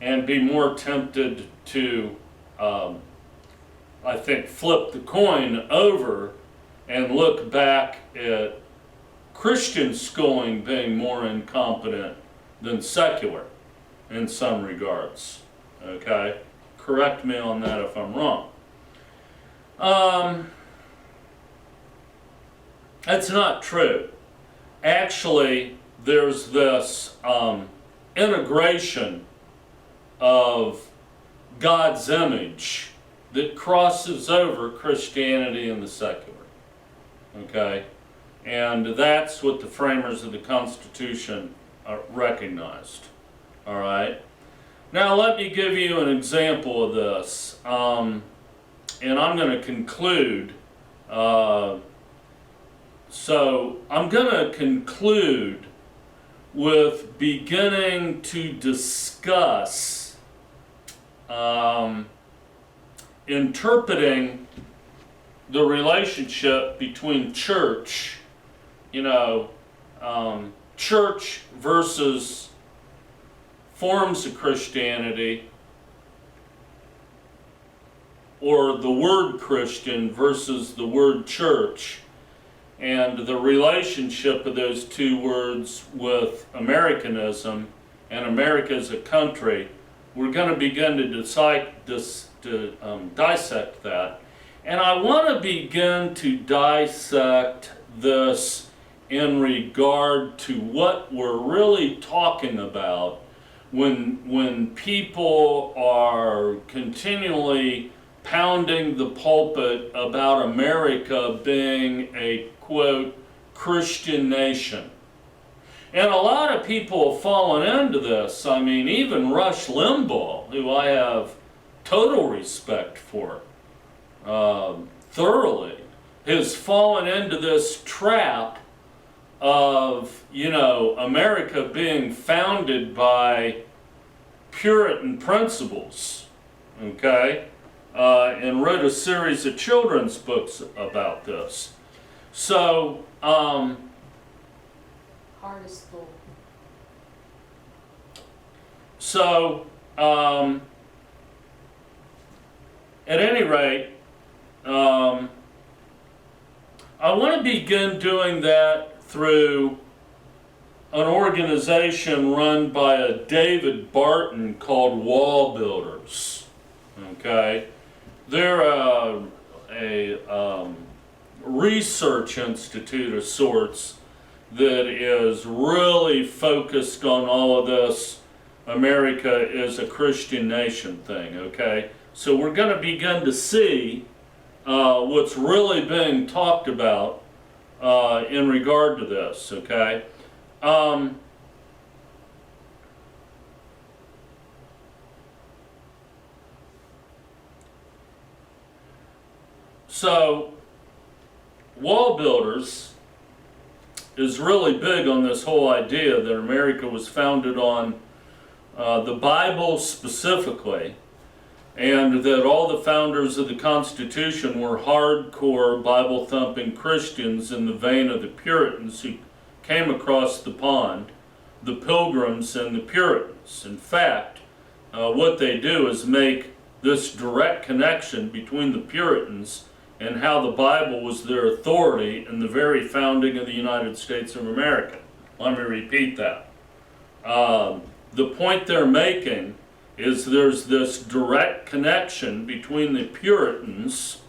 and be more tempted to, I think, flip the coin over and look back at Christian schooling being more incompetent than secular in some regards. Okay? Correct me on that if I'm wrong. That's not true. Actually, there's this integration of God's image that crosses over Christianity and the secular. Okay? And that's what the framers of the Constitution recognized. All right? Now let me give you an example of this. And I'm going to conclude. So I'm going to conclude with beginning to discuss interpreting the relationship between church, church versus forms of Christianity, or the word Christian versus the word church, and the relationship of those two words with Americanism and America as a country. We're going to begin to dissect that. And I want to begin to dissect this in regard to what we're really talking about when people are continually pounding the pulpit about America being a, quote, Christian nation. And a lot of people have fallen into this. I mean, even Rush Limbaugh, who I have total respect for, thoroughly, has fallen into this trap of, America being founded by Puritan principles, okay? And wrote a series of children's books about this. So, hardest school. So, at any rate, I want to begin doing that through an organization run by a David Barton called Wall Builders. Okay? They're a research institute of sorts that is really focused on all of this America is a Christian nation thing, okay? So we're going to begin to see what's really being talked about in regard to this, okay? So, Wall Builders is really big on this whole idea that America was founded on the Bible specifically, and that all the founders of the Constitution were hardcore Bible-thumping Christians in the vein of the Puritans who came across the pond, the Pilgrims and the Puritans. In fact, what they do is make this direct connection between the Puritans and how the Bible was their authority in the very founding of the United States of America. Let me repeat that. The point they're making is there's this direct connection between the Puritans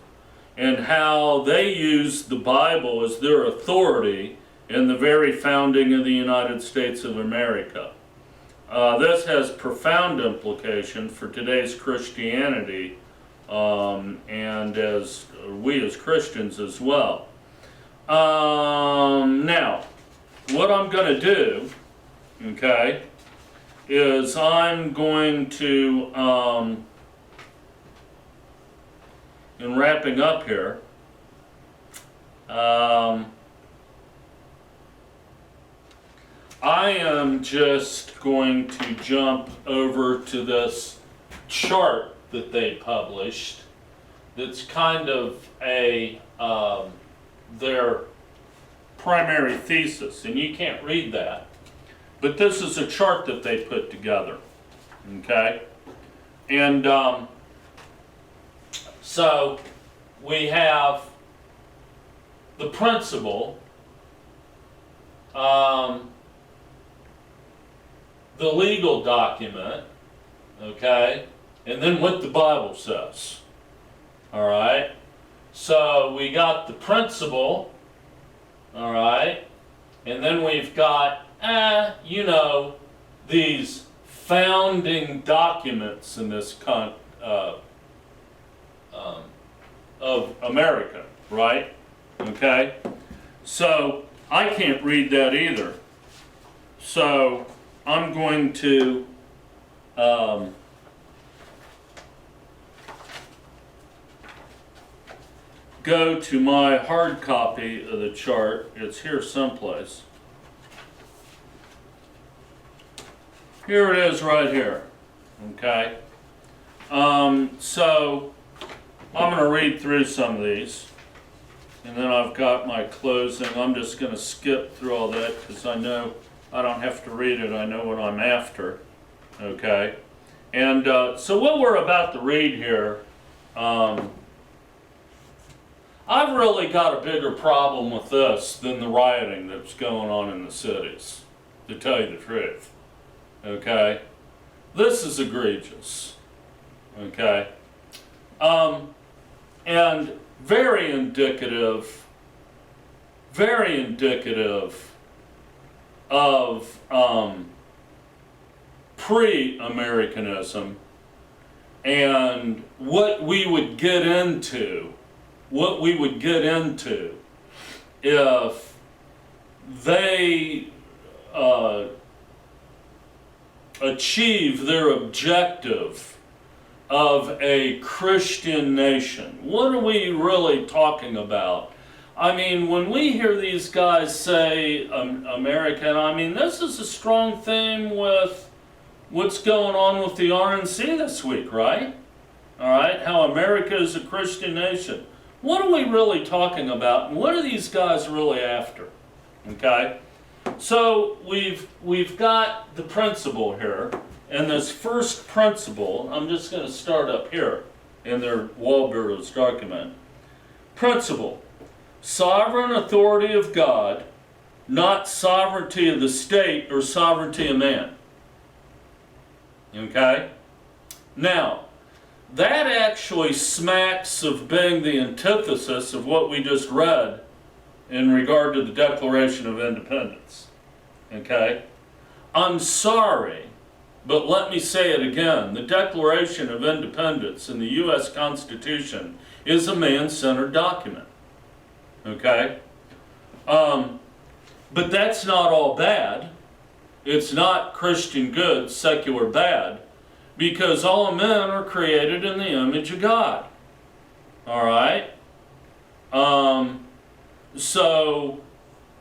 and how they used the Bible as their authority in the very founding of the United States of America. This has profound implication for today's Christianity, and as we as Christians as well. Now, what I'm going to do, okay, is I'm going to, in wrapping up here, I am just going to jump over to this chart that they published that's kind of a their primary thesis, and you can't read that. But this is a chart that they put together, okay? And so we have the principle, the legal document, okay, and then what the Bible says, all right? So we got the principle, all right, and then we've got, you know, these founding documents in this of America, right? Okay? So I can't read that either. So I'm going to go to my hard copy of the chart. It's here someplace. Here it is right here. Okay? So I'm going to read through some of these. And then I've got my closing. I'm just going to skip through all that because I know I don't have to read it. I know what I'm after. Okay? And so what we're about to read here, I've really got a bigger problem with this than the rioting that's going on in the cities, to tell you the truth. Okay? This is egregious. Okay? And very indicative of pre-Americanism and what we would get into if they achieve their objective of a Christian nation. What are we really talking about? I mean, when we hear these guys say American, I mean, this is a strong theme with what's going on with the RNC this week, right? All right, how America is a Christian nation. What are we really talking about, and what are these guys really after? Okay, so we've got the principle here, and this first principle, I'm just going to start up here in their Wall Bureau's document. Principle: sovereign authority of God, not sovereignty of the state or sovereignty of man. Okay? Now, that actually smacks of being the antithesis of what we just read in regard to the Declaration of Independence. Okay? I'm sorry, but let me say it again. The Declaration of Independence in the U.S. Constitution is a man-centered document. Okay? But that's not all bad. It's not Christian good, secular bad, because all men are created in the image of God. All right? So,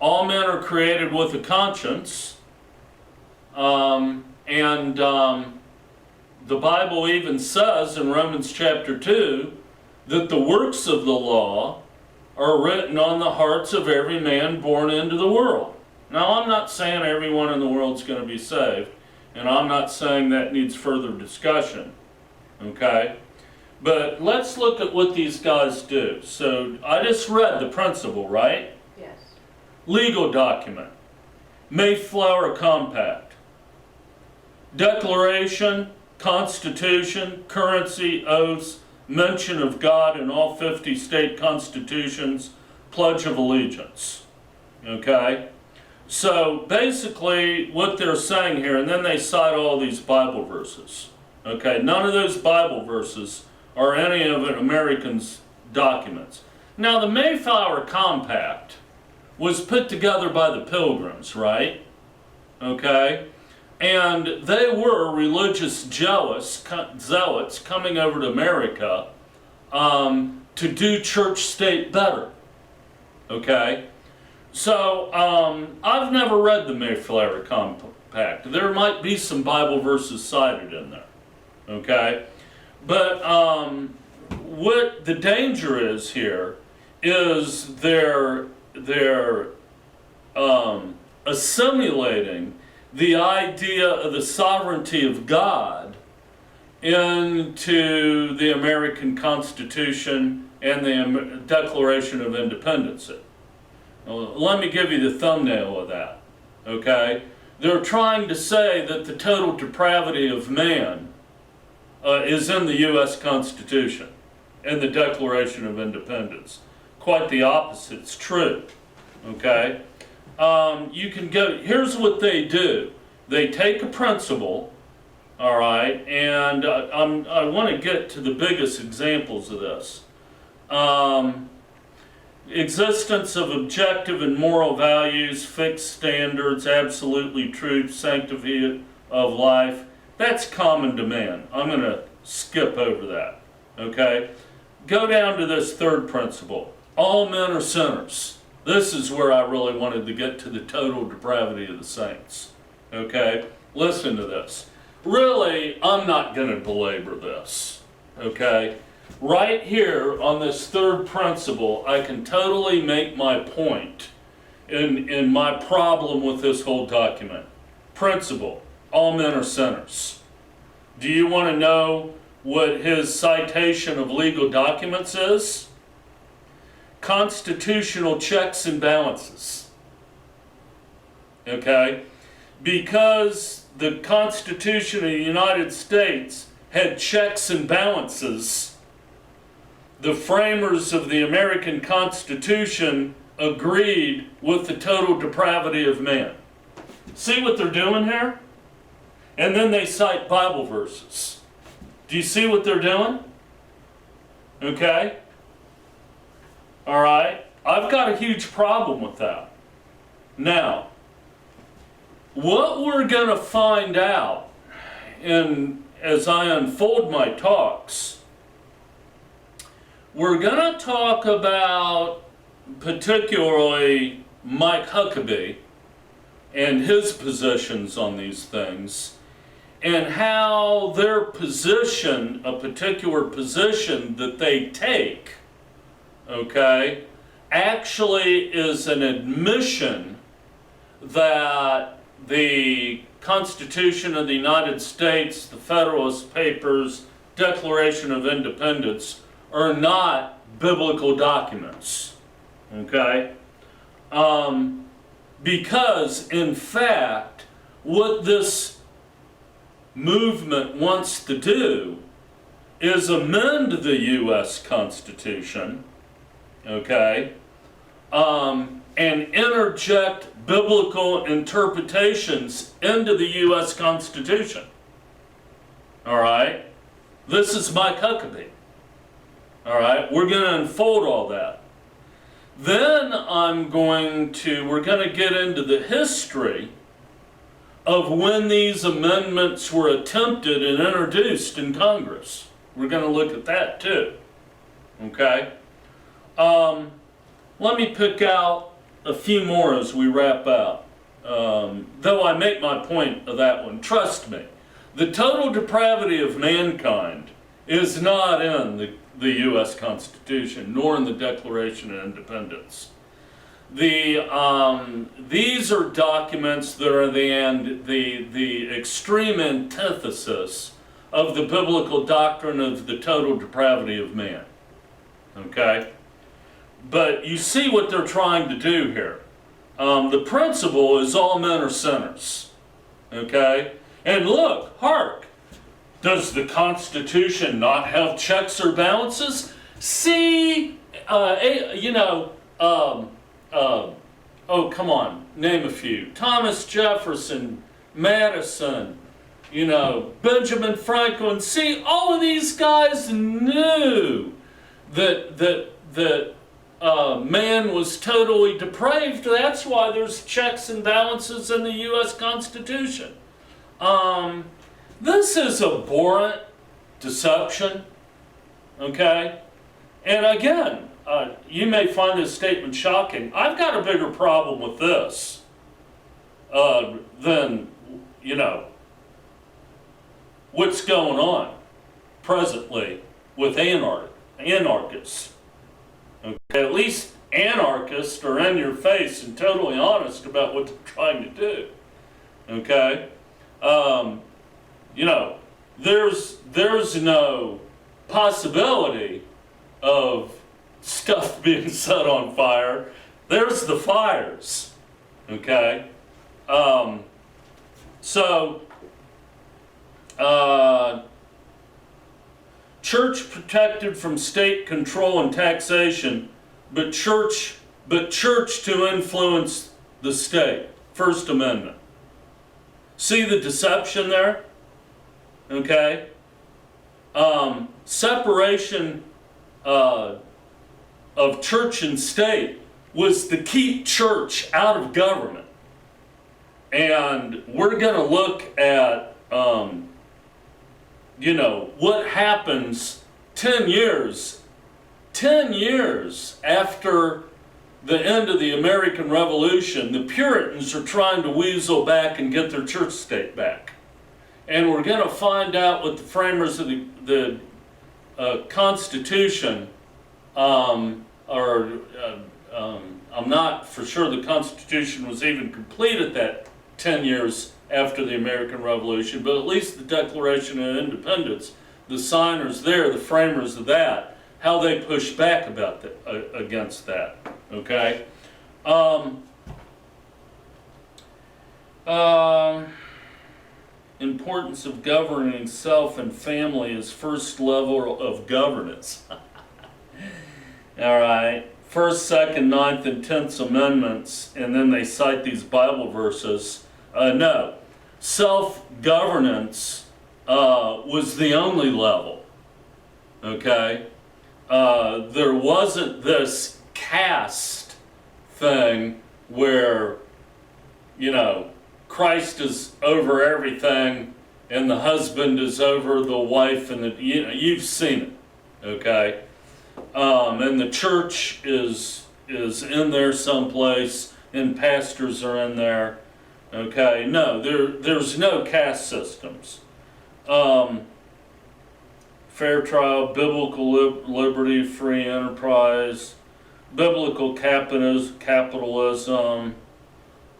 all men are created with a conscience, and the Bible even says in Romans chapter 2 that the works of the law are written on the hearts of every man born into the world. Now, I'm not saying everyone in the world is going to be saved, and I'm not saying that needs further discussion, okay? But let's look at what these guys do. So, I just read the principle, right? Yes. Legal document. Mayflower Compact. Declaration, Constitution, currency, oaths, mention of God in all 50 state constitutions, Pledge of Allegiance. Okay? So basically what they're saying here, and then they cite all these Bible verses. Okay? None of those Bible verses are any of an American's documents. Now the Mayflower Compact was put together by the Pilgrims, right? Okay? And they were religious zealots coming over to America to do church state better. Okay? So, I've never read the Mayflower Compact. There might be some Bible verses cited in there. Okay? But what the danger is here is their assimilating the idea of the sovereignty of God into the American Constitution and the Declaration of Independence. Let me give you the thumbnail of that, okay? They're trying to say that the total depravity of man is in the U.S. Constitution and the Declaration of Independence. Quite the opposite. It's true, okay? You can go, here's what they do. They take a principle, all right, and I want to get to the biggest examples of this. Existence of objective and moral values, fixed standards, absolutely truth, sanctity of life. That's common to man. I'm going to skip over that, okay? Go down to this third principle. All men are sinners. This is where I really wanted to get to the total depravity of the saints, okay? Listen to this. Really, I'm not going to belabor this, okay? Right here on this third principle, I can totally make my point in my problem with this whole document. Principle, all men are sinners. Do you want to know what his citation of legal documents is? Constitutional checks and balances. Okay? Because the Constitution of the United States had checks and balances, the framers of the American Constitution agreed with the total depravity of man. See what they're doing here? And then they cite Bible verses. Do you see what they're doing? Okay? All right? I've got a huge problem with that. Now, what we're going to find out as I unfold my talks, we're going to talk about particularly Mike Huckabee and his positions on these things, and how their position, a particular position that they take, okay, actually is an admission that the Constitution of the United States, the Federalist Papers, Declaration of Independence, are not biblical documents, okay? Because, in fact, what this movement wants to do is amend the U.S. Constitution, okay, and interject biblical interpretations into the U.S. Constitution, all right? This is Mike Huckabee. All right, we're going to unfold all that. Then we're going to get into the history of when these amendments were attempted and introduced in Congress. We're going to look at that too. Okay? Let me pick out a few more as we wrap up. Though I make my point of that one, trust me, the total depravity of mankind is not in the U.S. Constitution, nor in the Declaration of Independence. These are documents that are the extreme antithesis of the biblical doctrine of the total depravity of man. Okay? But you see what they're trying to do here. The principle is all men are sinners. Okay? And look, hark. Does the Constitution not have checks or balances? See, oh, come on, name a few. Thomas Jefferson, Madison, Benjamin Franklin. See, all of these guys knew that man was totally depraved. That's why there's checks and balances in the U.S. Constitution. This is abhorrent deception, okay? And again, you may find this statement shocking. I've got a bigger problem with this than, what's going on presently with anarchists. Okay, at least anarchists are in your face and totally honest about what they're trying to do. Okay? You know, there's no possibility of stuff being set on fire. There's the fires. Okay? Church protected from state control and taxation, but church to influence the state. First Amendment. See the deception there? Okay? Separation of church and state was to keep church out of government. And we're going to look at, you know, what happens 10 years after the end of the American Revolution. The Puritans are trying to weasel back and get their church state back. And we're going to find out what the framers of the Constitution, I'm not for sure the Constitution was even completed that 10 years after the American Revolution, but at least the Declaration of Independence, the signers there, the framers of that, how they push back about against that. Okay? Importance of governing self and family is first level of governance. All right. First, Second, Ninth, and 10th Amendments, and then they cite these Bible verses. No. Self-governance was the only level. Okay? There wasn't this caste thing where, you know, Christ is over everything and the husband is over the wife, and you know, you've seen it. Okay? And the church is in there someplace, and pastors are in there. Okay, no, there's no caste systems. Fair trial, biblical liberty, free enterprise, biblical capitalism,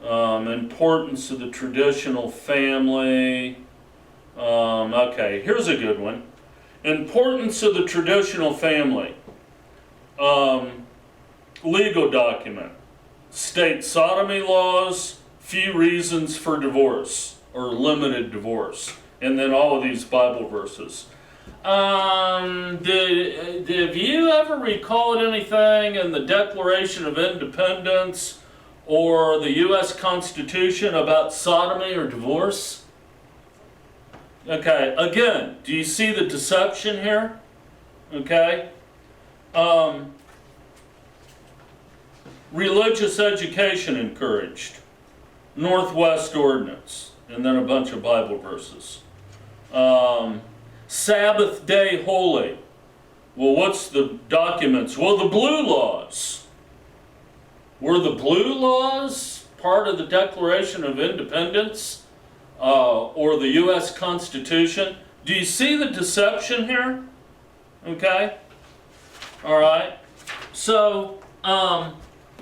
importance of the traditional family. Okay, here's a good one. Importance of the traditional family. Legal document. State sodomy laws, few reasons for divorce, or limited divorce. And then all of these Bible verses. Have you ever recalled anything in the Declaration of Independence or the U.S. Constitution about sodomy or divorce? Okay, again, do you see the deception here? Okay. Religious education encouraged. Northwest Ordinance, and then a bunch of Bible verses. Sabbath day holy. Well, what's the documents? Well, the blue laws. Were the blue laws part of the Declaration of Independence or the U.S. Constitution? Do you see the deception here? Okay? All right. So,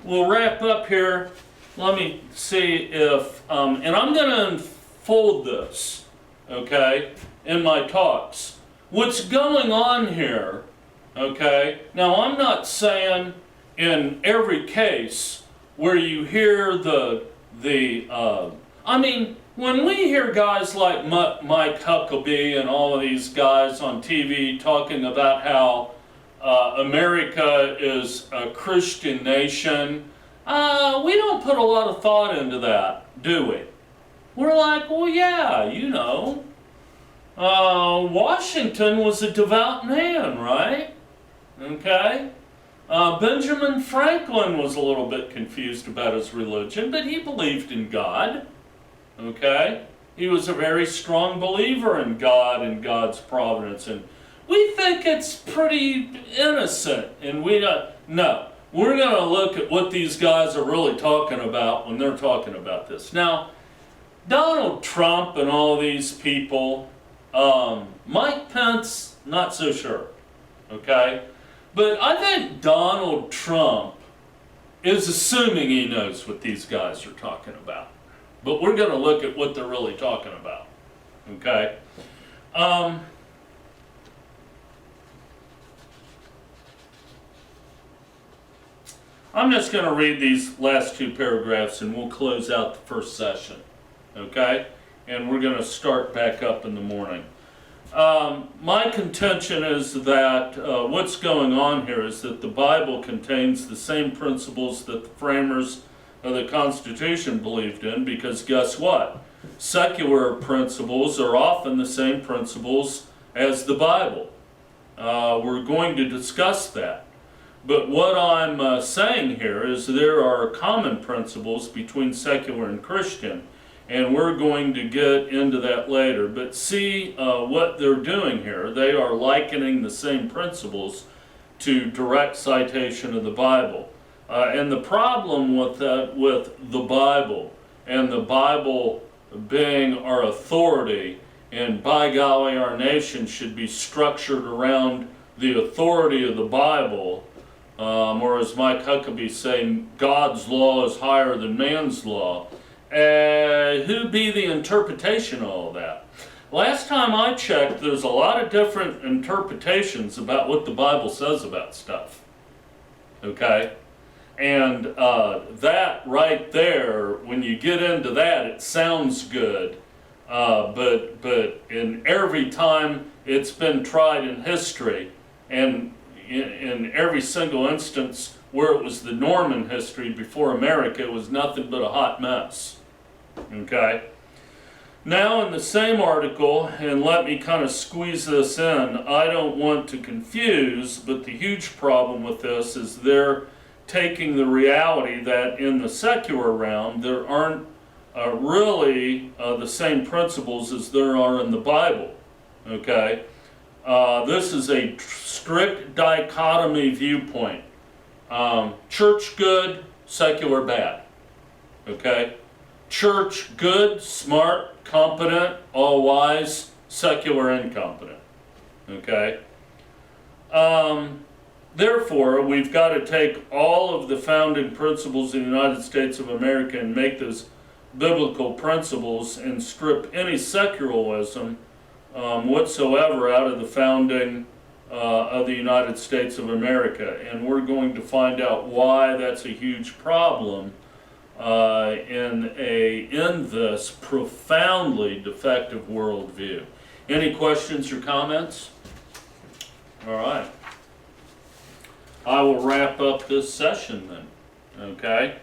we'll wrap up here. Let me see if, and I'm going to unfold this, okay, in my talks. What's going on here, okay, now I'm not saying in every case where you hear I mean, when we hear guys like Mike Huckabee and all of these guys on TV talking about how America is a Christian nation, we don't put a lot of thought into that, do we? We're like, well, yeah, you know, Washington was a devout man, right? Okay? Benjamin Franklin was a little bit confused about his religion, but he believed in God. Okay? He was a very strong believer in God and God's providence, and we think it's pretty innocent, and we don't. No. We're going to look at what these guys are really talking about when they're talking about this. Now, Donald Trump and all these people, Mike Pence, not so sure, okay? But I think Donald Trump is assuming he knows what these guys are talking about. But we're going to look at what they're really talking about. Okay? I'm just going to read these last two paragraphs and we'll close out the first session. Okay? And we're going to start back up in the morning. My contention is that what's going on here is that the Bible contains the same principles that the framers of the Constitution believed in, because guess what? Secular principles are often the same principles as the Bible. We're going to discuss that. But what I'm saying here is there are common principles between secular and Christian, and we're going to get into that later. But see what they're doing here. They are likening the same principles to direct citation of the Bible. And the problem with that, with the Bible, and the Bible being our authority, and by golly, our nation should be structured around the authority of the Bible, or as Mike Huckabee saying, God's law is higher than man's law. Who be the interpretation of all that? Last time I checked, there's a lot of different interpretations about what the Bible says about stuff. Okay? And that right there, when you get into that, it sounds good. But in every time it's been tried in history, and in every single instance where it was the norm in history before America, it was nothing but a hot mess. Okay? Now in the same article, and let me kind of squeeze this in, I don't want to confuse, but the huge problem with this is they're taking the reality that in the secular realm there aren't really the same principles as there are in the Bible. Okay? This is a strict dichotomy viewpoint. Church good, secular bad. Okay? Church good, smart, competent, all wise, secular incompetent. Okay? Therefore, we've got to take all of the founding principles of the United States of America and make those biblical principles and strip any secularism whatsoever out of the founding of the United States of America. And we're going to find out why that's a huge problem in this profoundly defective worldview. Any questions or comments? All right. I will wrap up this session then. Okay?